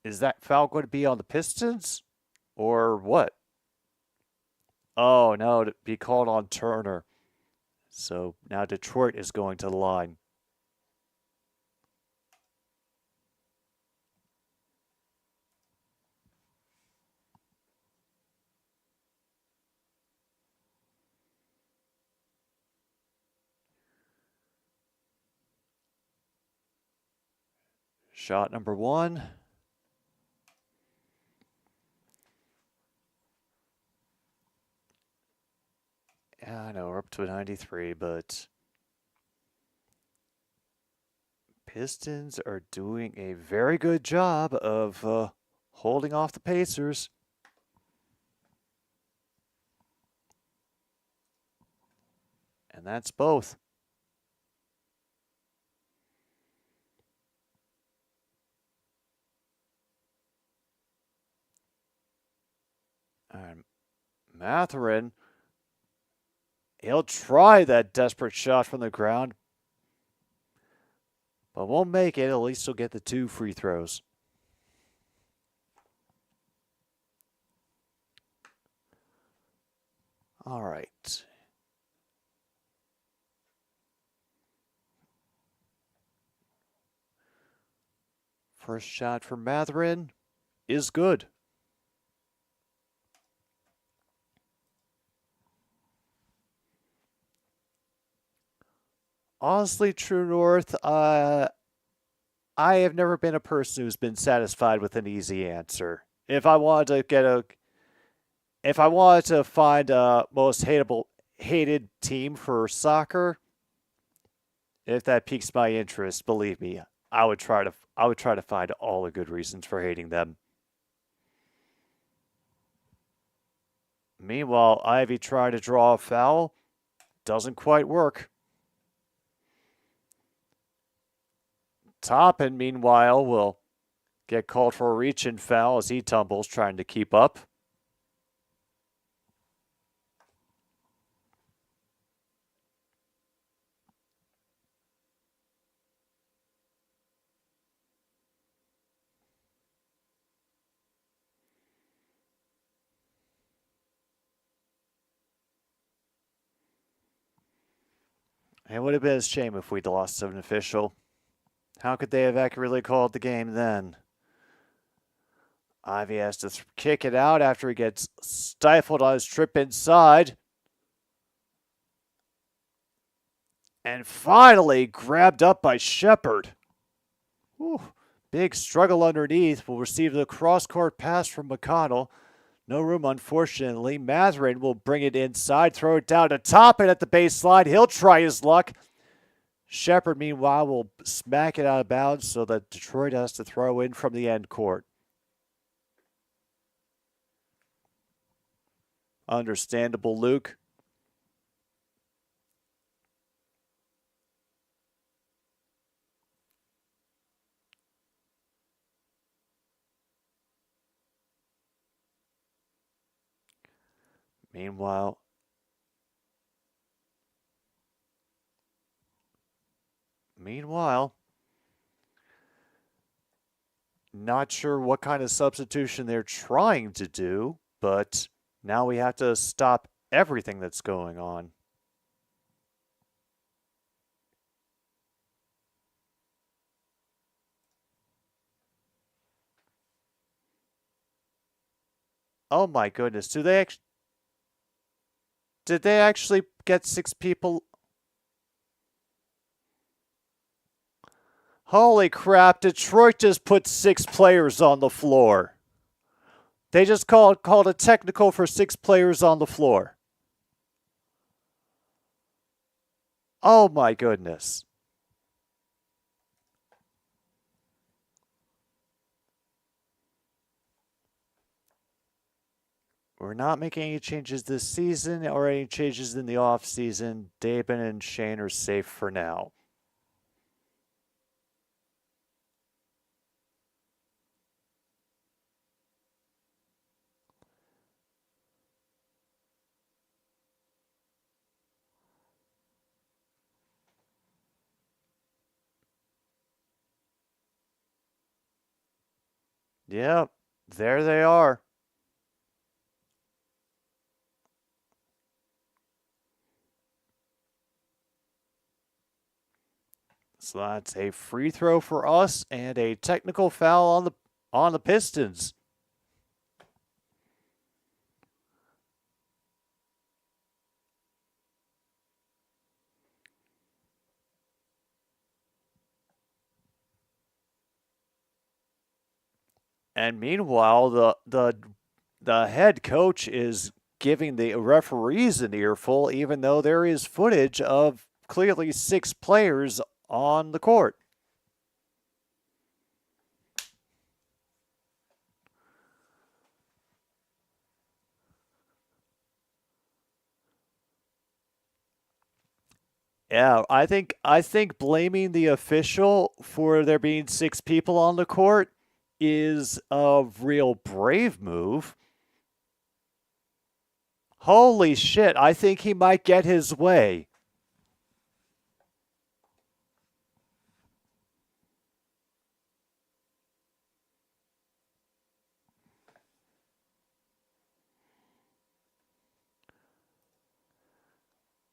is that foul going to be on the Pistons or what? Oh, no, to be called on Turner. So now Detroit is going to the line. Shot number one. Yeah, I know we're up to a 93, but Pistons are doing a very good job of holding off the Pacers. And that's both. And Matherin, he'll try that desperate shot from the ground, but won't make it. At least he'll get the 2 free throws. All right. First shot for Matherin is good. Honestly, True North, I have never been a person who's been satisfied with an easy answer. If I wanted to find a most hated team for soccer, if that piques my interest, believe me, I would try to find all the good reasons for hating them. Meanwhile, Ivy trying to draw a foul doesn't quite work. Toppin, meanwhile, will get called for a reach-in foul as he tumbles, trying to keep up. It would have been a shame if we'd lost to an official. How could they have accurately called the game then? Ivy has to kick it out after he gets stifled on his trip inside. And finally grabbed up by Shepard. Big struggle underneath. Will receive the cross-court pass from McConnell. No room, unfortunately. Matherin will bring it inside, throw it down to Toppin at the baseline. He'll try his luck. Shepard, meanwhile, will smack it out of bounds so that Detroit has to throw in from the end court. Understandable, Luke. Meanwhile, not sure what kind of substitution they're trying to do, but now we have to stop everything that's going on. Oh my goodness, did they actually get 6 people? Holy crap, Detroit just put 6 players on the floor. They just called a technical for 6 players on the floor. Oh my goodness. We're not making any changes this season or any changes in the offseason. Dabin and Shane are safe for now. Yep, there they are. So that's a free throw for us and a technical foul on the Pistons. And meanwhile, the head coach is giving the referees an earful, even though there is footage of clearly 6 players on the court. Yeah, I think blaming the official for there being 6 people on the court is a real brave move. Holy shit, I think he might get his way.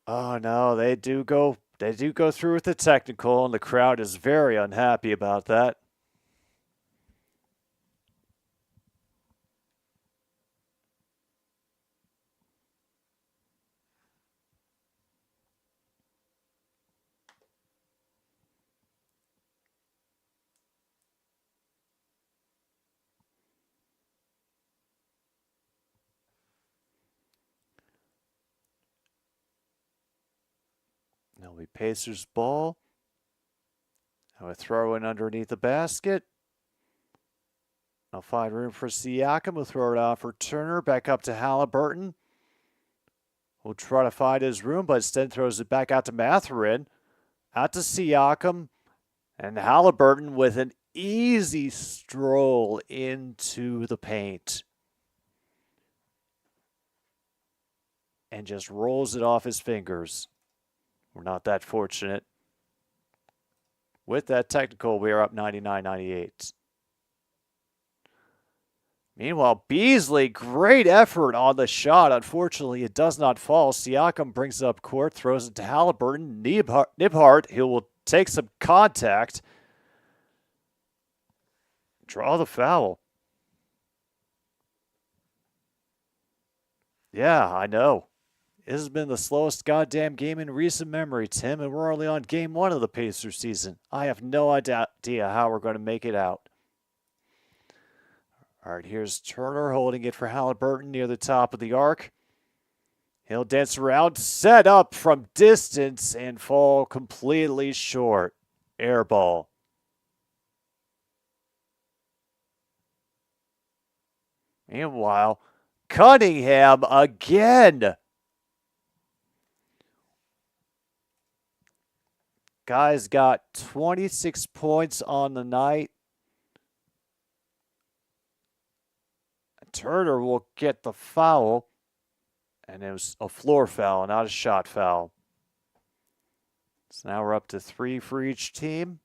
Oh no, they do go through with the technical, and the crowd is very unhappy about that. It'll be Pacers ball. I would throw in underneath the basket. I'll find room for Siakam. We'll throw it off for Turner. Back up to Halliburton. We'll try to find his room, but instead throws it back out to Mathurin. Out to Siakam. And Halliburton with an easy stroll into the paint. And just rolls it off his fingers. We're not that fortunate. With that technical, we are up 99-98. Meanwhile, Beasley, great effort on the shot. Unfortunately, it does not fall. Siakam brings it up court, throws it to Halliburton. Nibhart, who will take some contact. Draw the foul. Yeah, I know. This has been the slowest goddamn game in recent memory, Tim, and we're only on game 1 of the Pacers season. I have no idea how we're going to make it out. All right, here's Turner holding it for Halliburton near the top of the arc. He'll dance around, set up from distance, and fall completely short. Air ball. Meanwhile, Cunningham again. Guy's got 26 points on the night. Turner will get the foul. And it was a floor foul, not a shot foul. So now we're up to 3 for each team.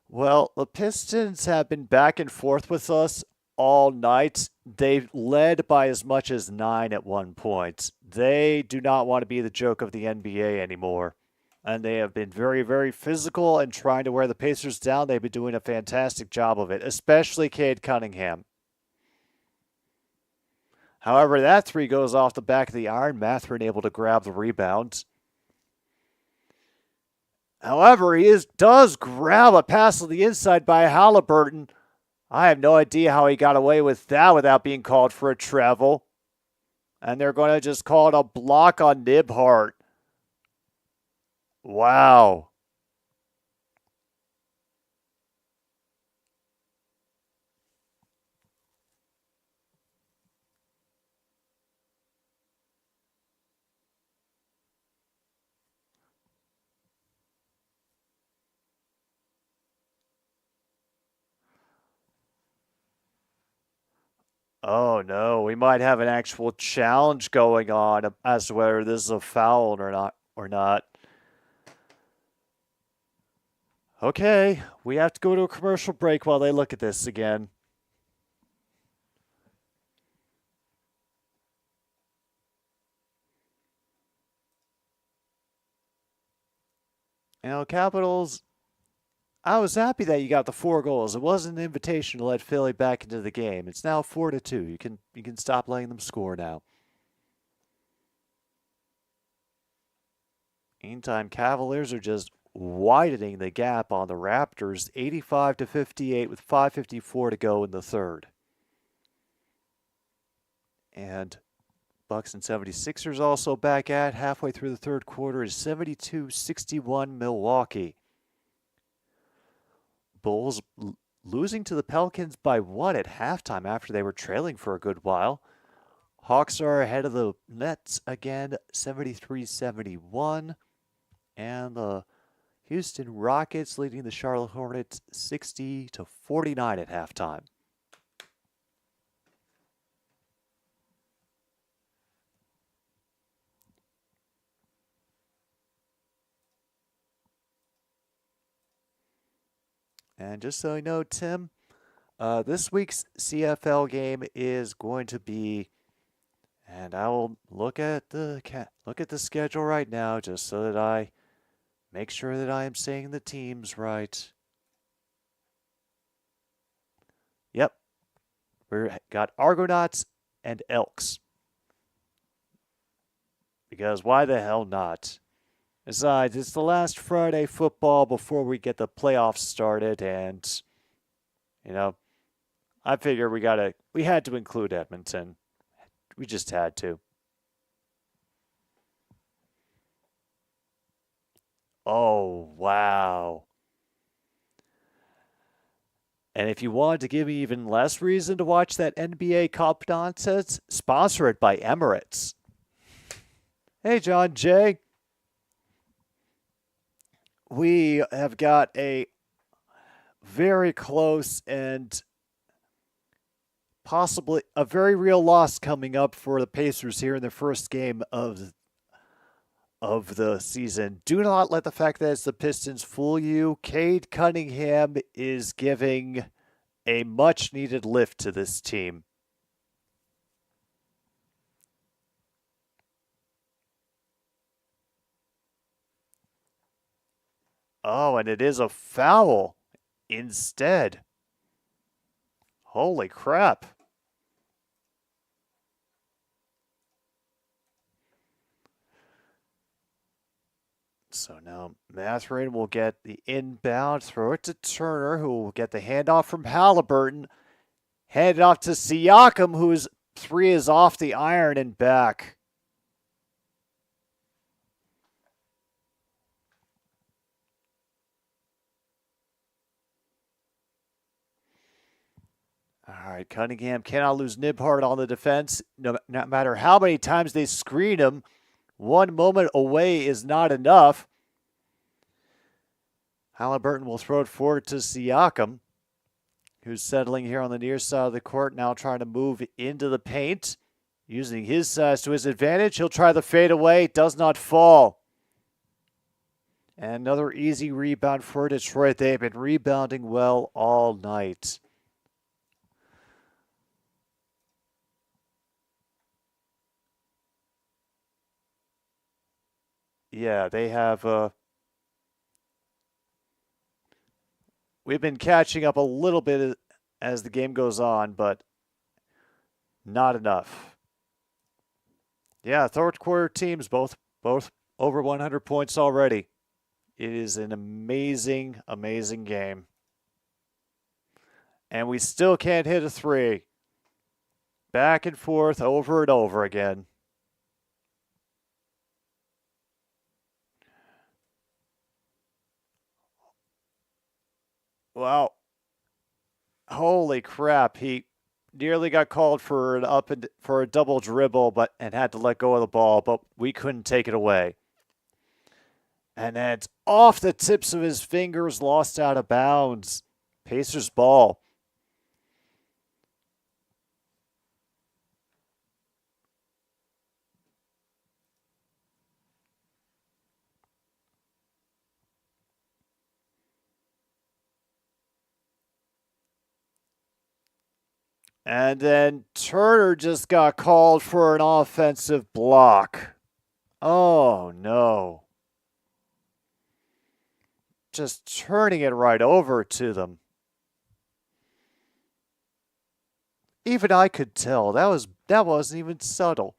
Well, the Pistons have been back and forth with us all night. They've led by as much as 9 at one point. They do not want to be the joke of the NBA anymore. And they have been very, very physical and trying to wear the Pacers down. They've been doing a fantastic job of it, especially Cade Cunningham. However, that 3 goes off the back of the iron. Mathurin able to grab the rebound. However, he does grab a pass on the inside by Halliburton. I have no idea how he got away with that without being called for a travel. And they're going to just call it a block on Nibhart. Wow. Oh no, we might have an actual challenge going on as to whether this is a foul or not. Okay, we have to go to a commercial break while they look at this again. Capitals, I was happy that you got the 4 goals. It wasn't an invitation to let Philly back into the game. It's now 4-2. You can stop letting them score now. Meantime, Cavaliers are just widening the gap on the Raptors, 85-58 with 5:54 to go in the third. And Bucks and 76ers also back at halfway through the third quarter is 72-61 Milwaukee. Bulls losing to the Pelicans by 1 at halftime after they were trailing for a good while. Hawks are ahead of the Nets again, 73-71. And the Houston Rockets leading the Charlotte Hornets 60-49 at halftime. And just so you know, Tim, this week's CFL game is going to be, and I will look at the schedule right now just so that I make sure that I am saying the teams right. Yep, we got Argonauts and Elks. Because why the hell not? Besides, it's the last Friday football before we get the playoffs started, and I figure we had to include Edmonton. We just had to. Oh, wow. And if you wanted to give me even less reason to watch that NBA Cup nonsense, sponsor it by Emirates. Hey, John Jay. We have got a very close and possibly a very real loss coming up for the Pacers here in the first game of the season. Do not let the fact that it's the Pistons fool you. Cade Cunningham is giving a much-needed lift to this team. Oh, and it is a foul instead. Holy crap. So now Mathurin will get the inbound, throw it to Turner, who will get the handoff from Halliburton. Hand it off to Siakam, whose 3 is off the iron and back. All right, Cunningham cannot lose Nibhart on the defense. No matter how many times they screen him, 1 moment away is not enough. Halliburton will throw it forward to Siakam, who's settling here on the near side of the court, now trying to move into the paint. Using his size to his advantage, he'll try the fadeaway, does not fall. And another easy rebound for Detroit. They've been rebounding well all night. Yeah, they have. We've been catching up a little bit as the game goes on, but not enough. Yeah, third quarter teams both over 100 points already. It is an amazing, amazing game. And we still can't hit a 3. Back and forth over and over again. Wow. Holy crap. He nearly got called for for a double dribble and had to let go of the ball, but we couldn't take it away. And then it's off the tips of his fingers, lost out of bounds. Pacers ball. And then Turner just got called for an offensive block. Oh, no. Just turning it right over to them. Even I could tell. That wasn't even subtle.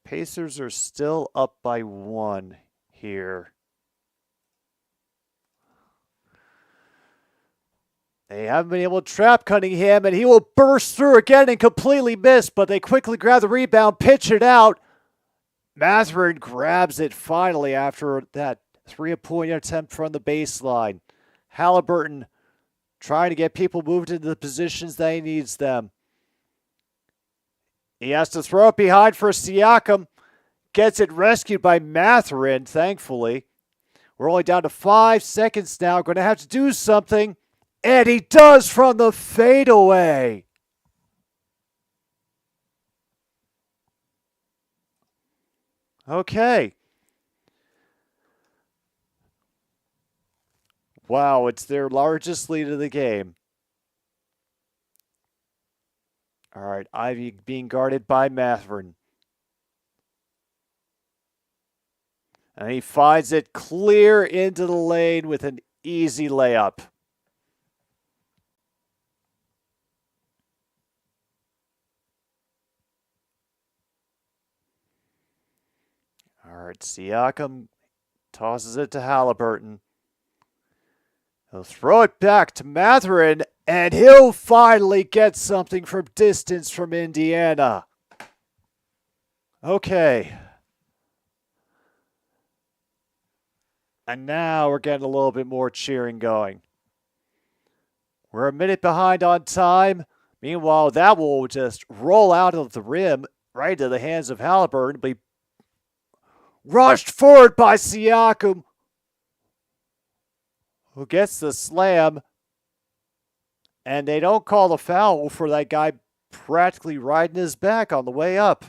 Pacers are still up by 1 here. They haven't been able to trap Cunningham, and he will burst through again and completely miss, but they quickly grab the rebound, pitch it out. Mathurin grabs it finally after that 3-point attempt from the baseline. Halliburton trying to get people moved into the positions that he needs them. He has to throw it behind for Siakam. Gets it rescued by Mathurin, thankfully. We're only down to 5 seconds now. Going to have to do something. And he does from the fadeaway. Okay. Wow, it's their largest lead of the game. All right, Ivy being guarded by Mathurin. And he finds it clear into the lane with an easy layup. All right, Siakam tosses it to Halliburton. He'll throw it back to Mathurin, and he'll finally get something from distance from Indiana. Okay. And now we're getting a little bit more cheering going. We're a minute behind on time. Meanwhile, that will just roll out of the rim right into the hands of Halliburton. Be rushed forward by Siakam, who gets the slam. And they don't call the foul for that guy practically riding his back on the way up.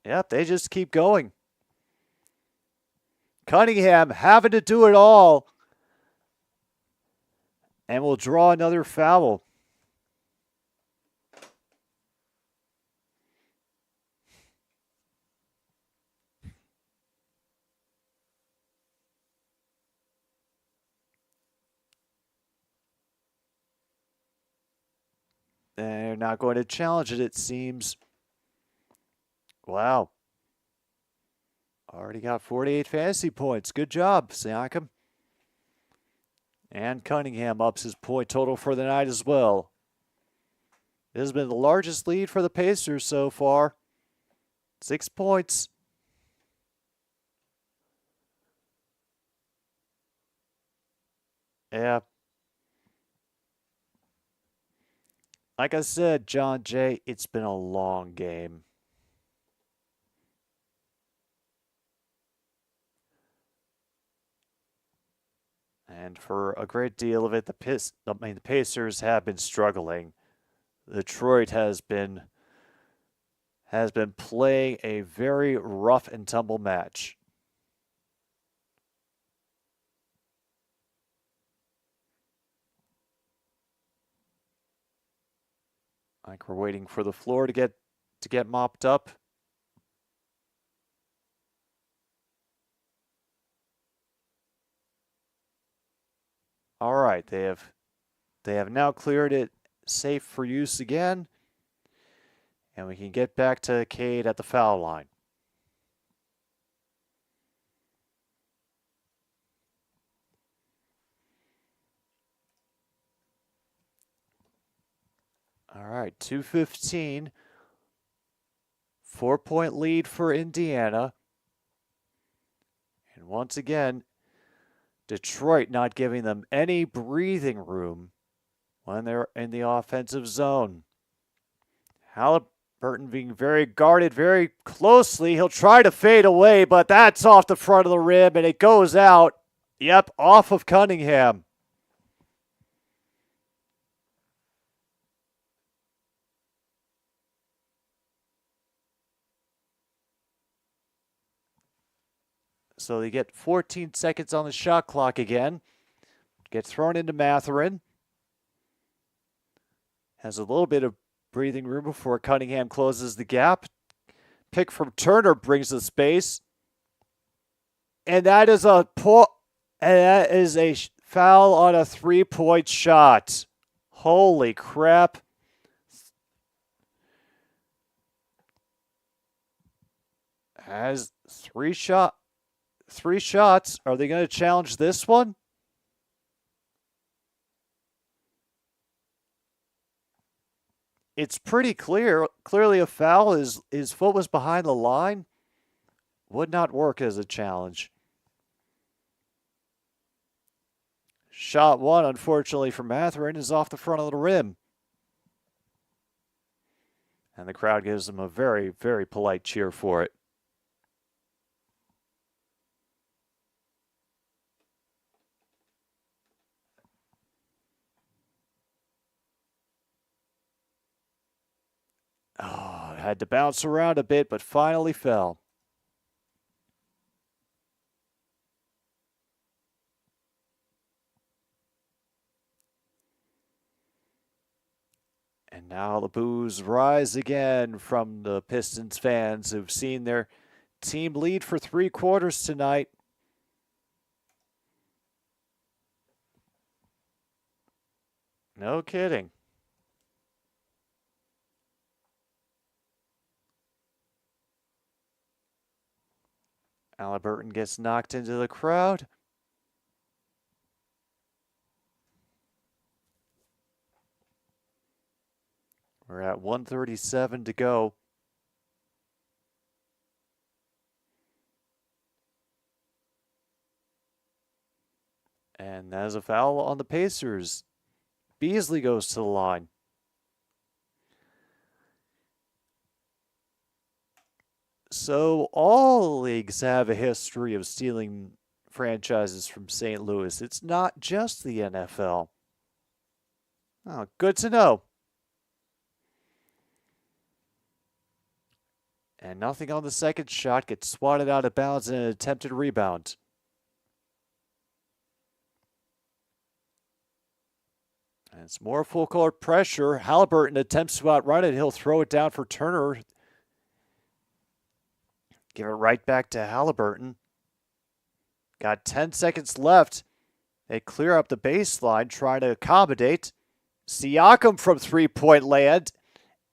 Yep, they just keep going. Cunningham having to do it all. And will draw another foul. They're not going to challenge it seems. Wow. Already got 48 fantasy points. Good job, Siakam. And Cunningham ups his point total for the night as well. This has been the largest lead for the Pacers so far. 6 points. Yeah. Like I said, John Jay, it's been a long game. And for a great deal of it, the Pacers have been struggling. Detroit has been playing a very rough and tumble match. Like we're waiting for the floor to get mopped up. All right, they have now cleared it safe for use again. And we can get back to Cade at the foul line. All right, 2:15. 4-point lead for Indiana. And once again, Detroit not giving them any breathing room when they're in the offensive zone. Halliburton being very guarded very closely. He'll try to fade away, but that's off the front of the rim, and it goes out. Yep, off of Cunningham. So they get 14 seconds on the shot clock again. Gets thrown into Mathurin. Has a little bit of breathing room before Cunningham closes the gap. Pick from Turner brings the space. And that is a foul on a 3-point shot. Holy crap. Has three shots. Are they going to challenge this one? It's pretty clear. Clearly a foul. His foot was behind the line. Would not work as a challenge. Shot one, unfortunately, for Mathurin is off the front of the rim. And the crowd gives him a very, very polite cheer for it. Oh, had to bounce around a bit, but finally fell. And now the boos rise again from the Pistons fans who've seen their team lead for 3 quarters tonight. No kidding. Halliburton gets knocked into the crowd. We're at 1:37 to go. And that is a foul on the Pacers. Beasley goes to the line. So all leagues have a history of stealing franchises from St. Louis. It's not just the NFL. Oh, good to know. And nothing on the second shot, gets swatted out of bounds in an attempted rebound. And it's more full court pressure. Halliburton attempts to outrun it. He'll throw it down for Turner. Give it right back to Halliburton. Got 10 seconds left. They clear up the baseline, trying to accommodate. Siakam from 3-point land.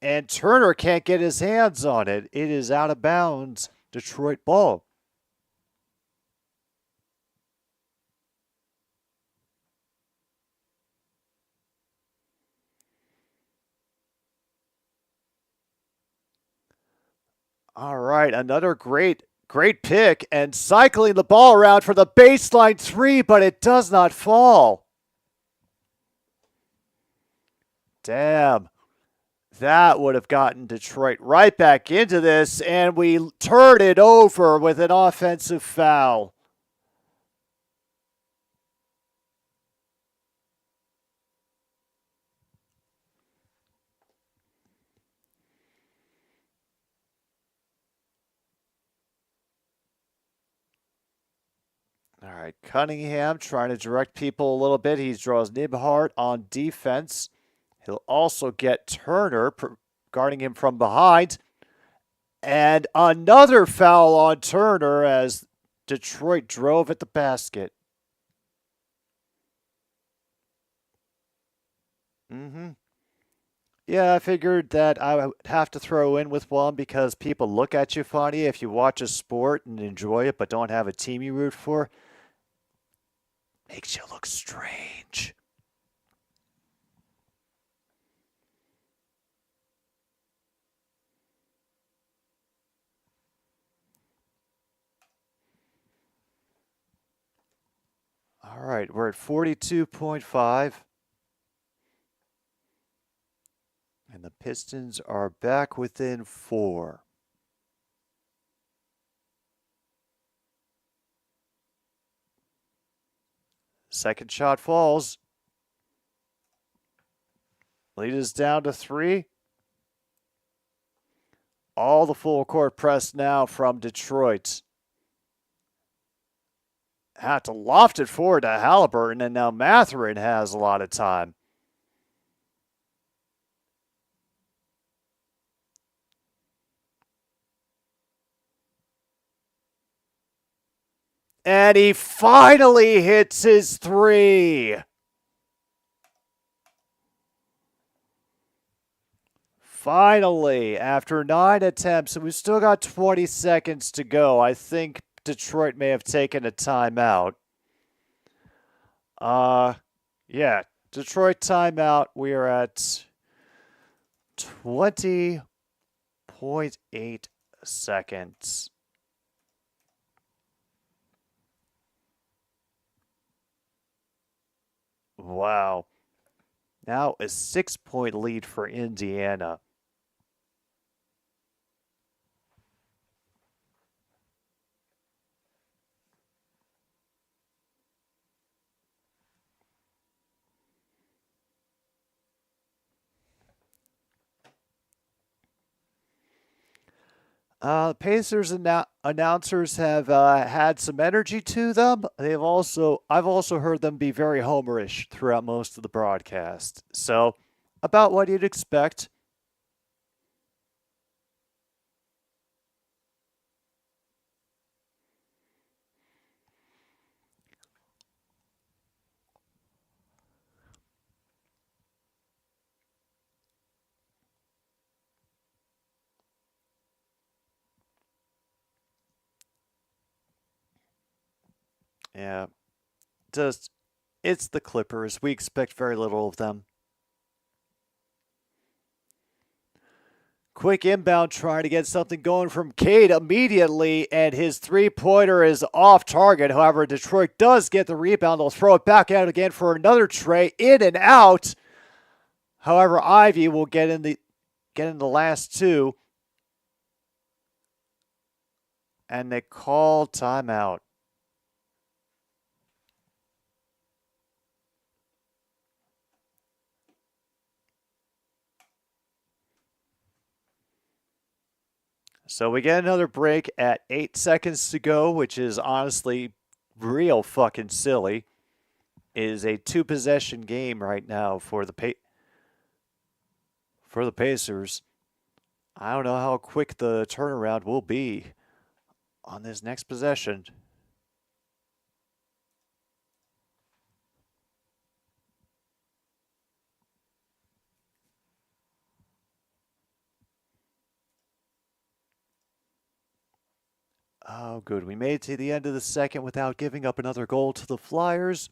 And Turner can't get his hands on it. It is out of bounds. Detroit ball. All right, another great pick and cycling the ball around for the baseline 3, but it does not fall. Damn. That would have gotten Detroit right back into this, and we turn it over with an offensive foul. All right, Cunningham trying to direct people a little bit. He draws Nibhart on defense. He'll also get Turner guarding him from behind. And another foul on Turner as Detroit drove at the basket. Yeah, I figured that I would have to throw in with one because people look at you funny if you watch a sport and enjoy it but don't have a team you root for. Makes you look strange. All right, we're at 42.5. And the Pistons are back within 4. Second shot falls. Lead is down to 3. All the full court press now from Detroit. had to loft it forward to Halliburton, and now Mathurin has a lot of time. And he finally hits his three. Finally, after 9 attempts, and we've still got 20 seconds to go. I think Detroit may have taken a timeout. Yeah, Detroit timeout. We are at 20.8 seconds. Wow. Now a 6-point lead for Indiana. Pacers announcers have had some energy to them. I've also heard them be very homerish throughout most of the broadcast. So, about what you'd expect. Yeah, it's the Clippers. We expect very little of them. Quick inbound trying to get something going from Cade immediately, and his three-pointer is off target. However, Detroit does get the rebound. They'll throw it back out again for another tray, in and out. However, Ivy will get in the last two, and they call timeout. So we get another break at 8 seconds to go, which is honestly real fucking silly. It is a two-possession game right now for the Pacers. I don't know how quick the turnaround will be on this next possession. Oh, good. We made it to the end of the second without giving up another goal to the Flyers.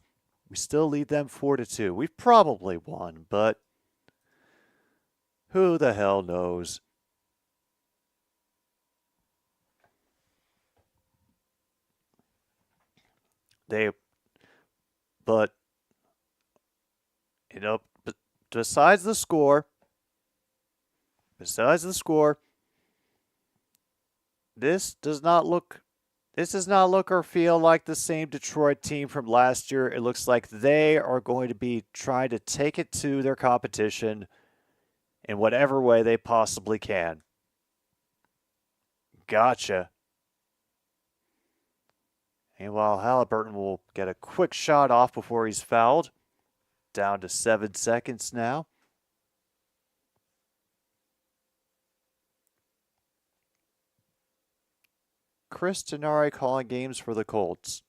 We still lead them 4-2. We've probably won, but who the hell knows? But, besides the score, this does not look or feel like the same Detroit team from last year. It looks like they are going to be trying to take it to their competition in whatever way they possibly can. Gotcha. And while Halliburton will get a quick shot off before he's fouled, down to 7 seconds now. Chris Denari calling games for the Colts.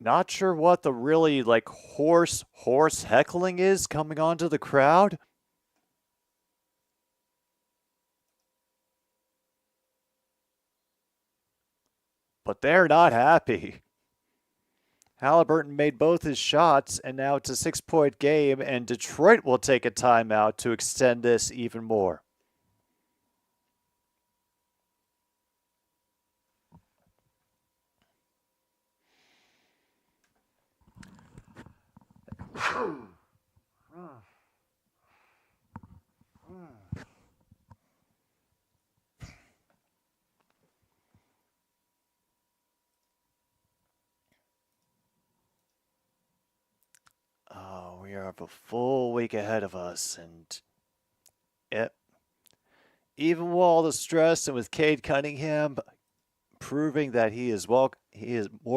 Not sure what the really hoarse heckling is coming onto the crowd. But they're not happy. Halliburton made both his shots, and now it's a 6-point game, and Detroit will take a timeout to extend this even more. We have a full week ahead of us, and even with all the stress and with Cade Cunningham proving that he is more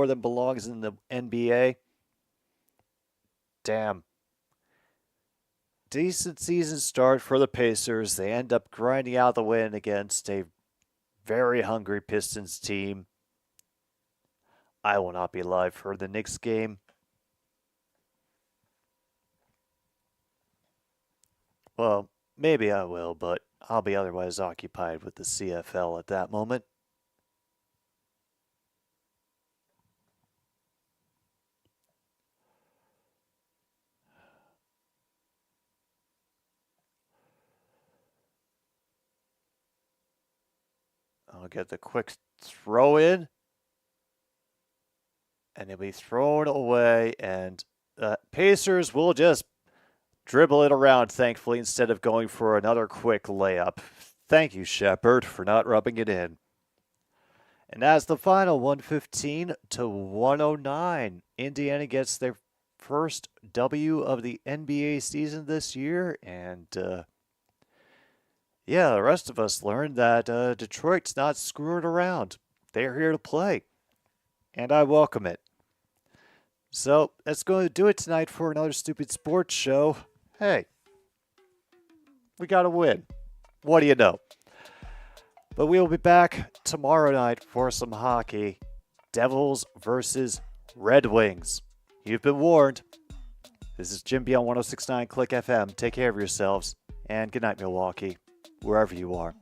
than belongs in the NBA. Damn. Decent season start for the Pacers. They end up grinding out the win against a very hungry Pistons team. I will not be live for the Knicks game. Well, maybe I will, but I'll be otherwise occupied with the CFL at that moment. I'll get the quick throw in. And it'll be thrown away. And the Pacers will just dribble it around, thankfully, instead of going for another quick layup. Thank you, Shepard, for not rubbing it in. And as the final, 115-109, Indiana gets their first W of the NBA season this year. And, the rest of us learned that Detroit's not screwing around. They're here to play. And I welcome it. So, that's going to do it tonight for another Stupid Sports Show. Hey, we got to win. What do you know? But we will be back tomorrow night for some hockey. Devils versus Red Wings. You've been warned. This is Jim B on 106.9 Click FM. Take care of yourselves. And good night, Milwaukee, wherever you are.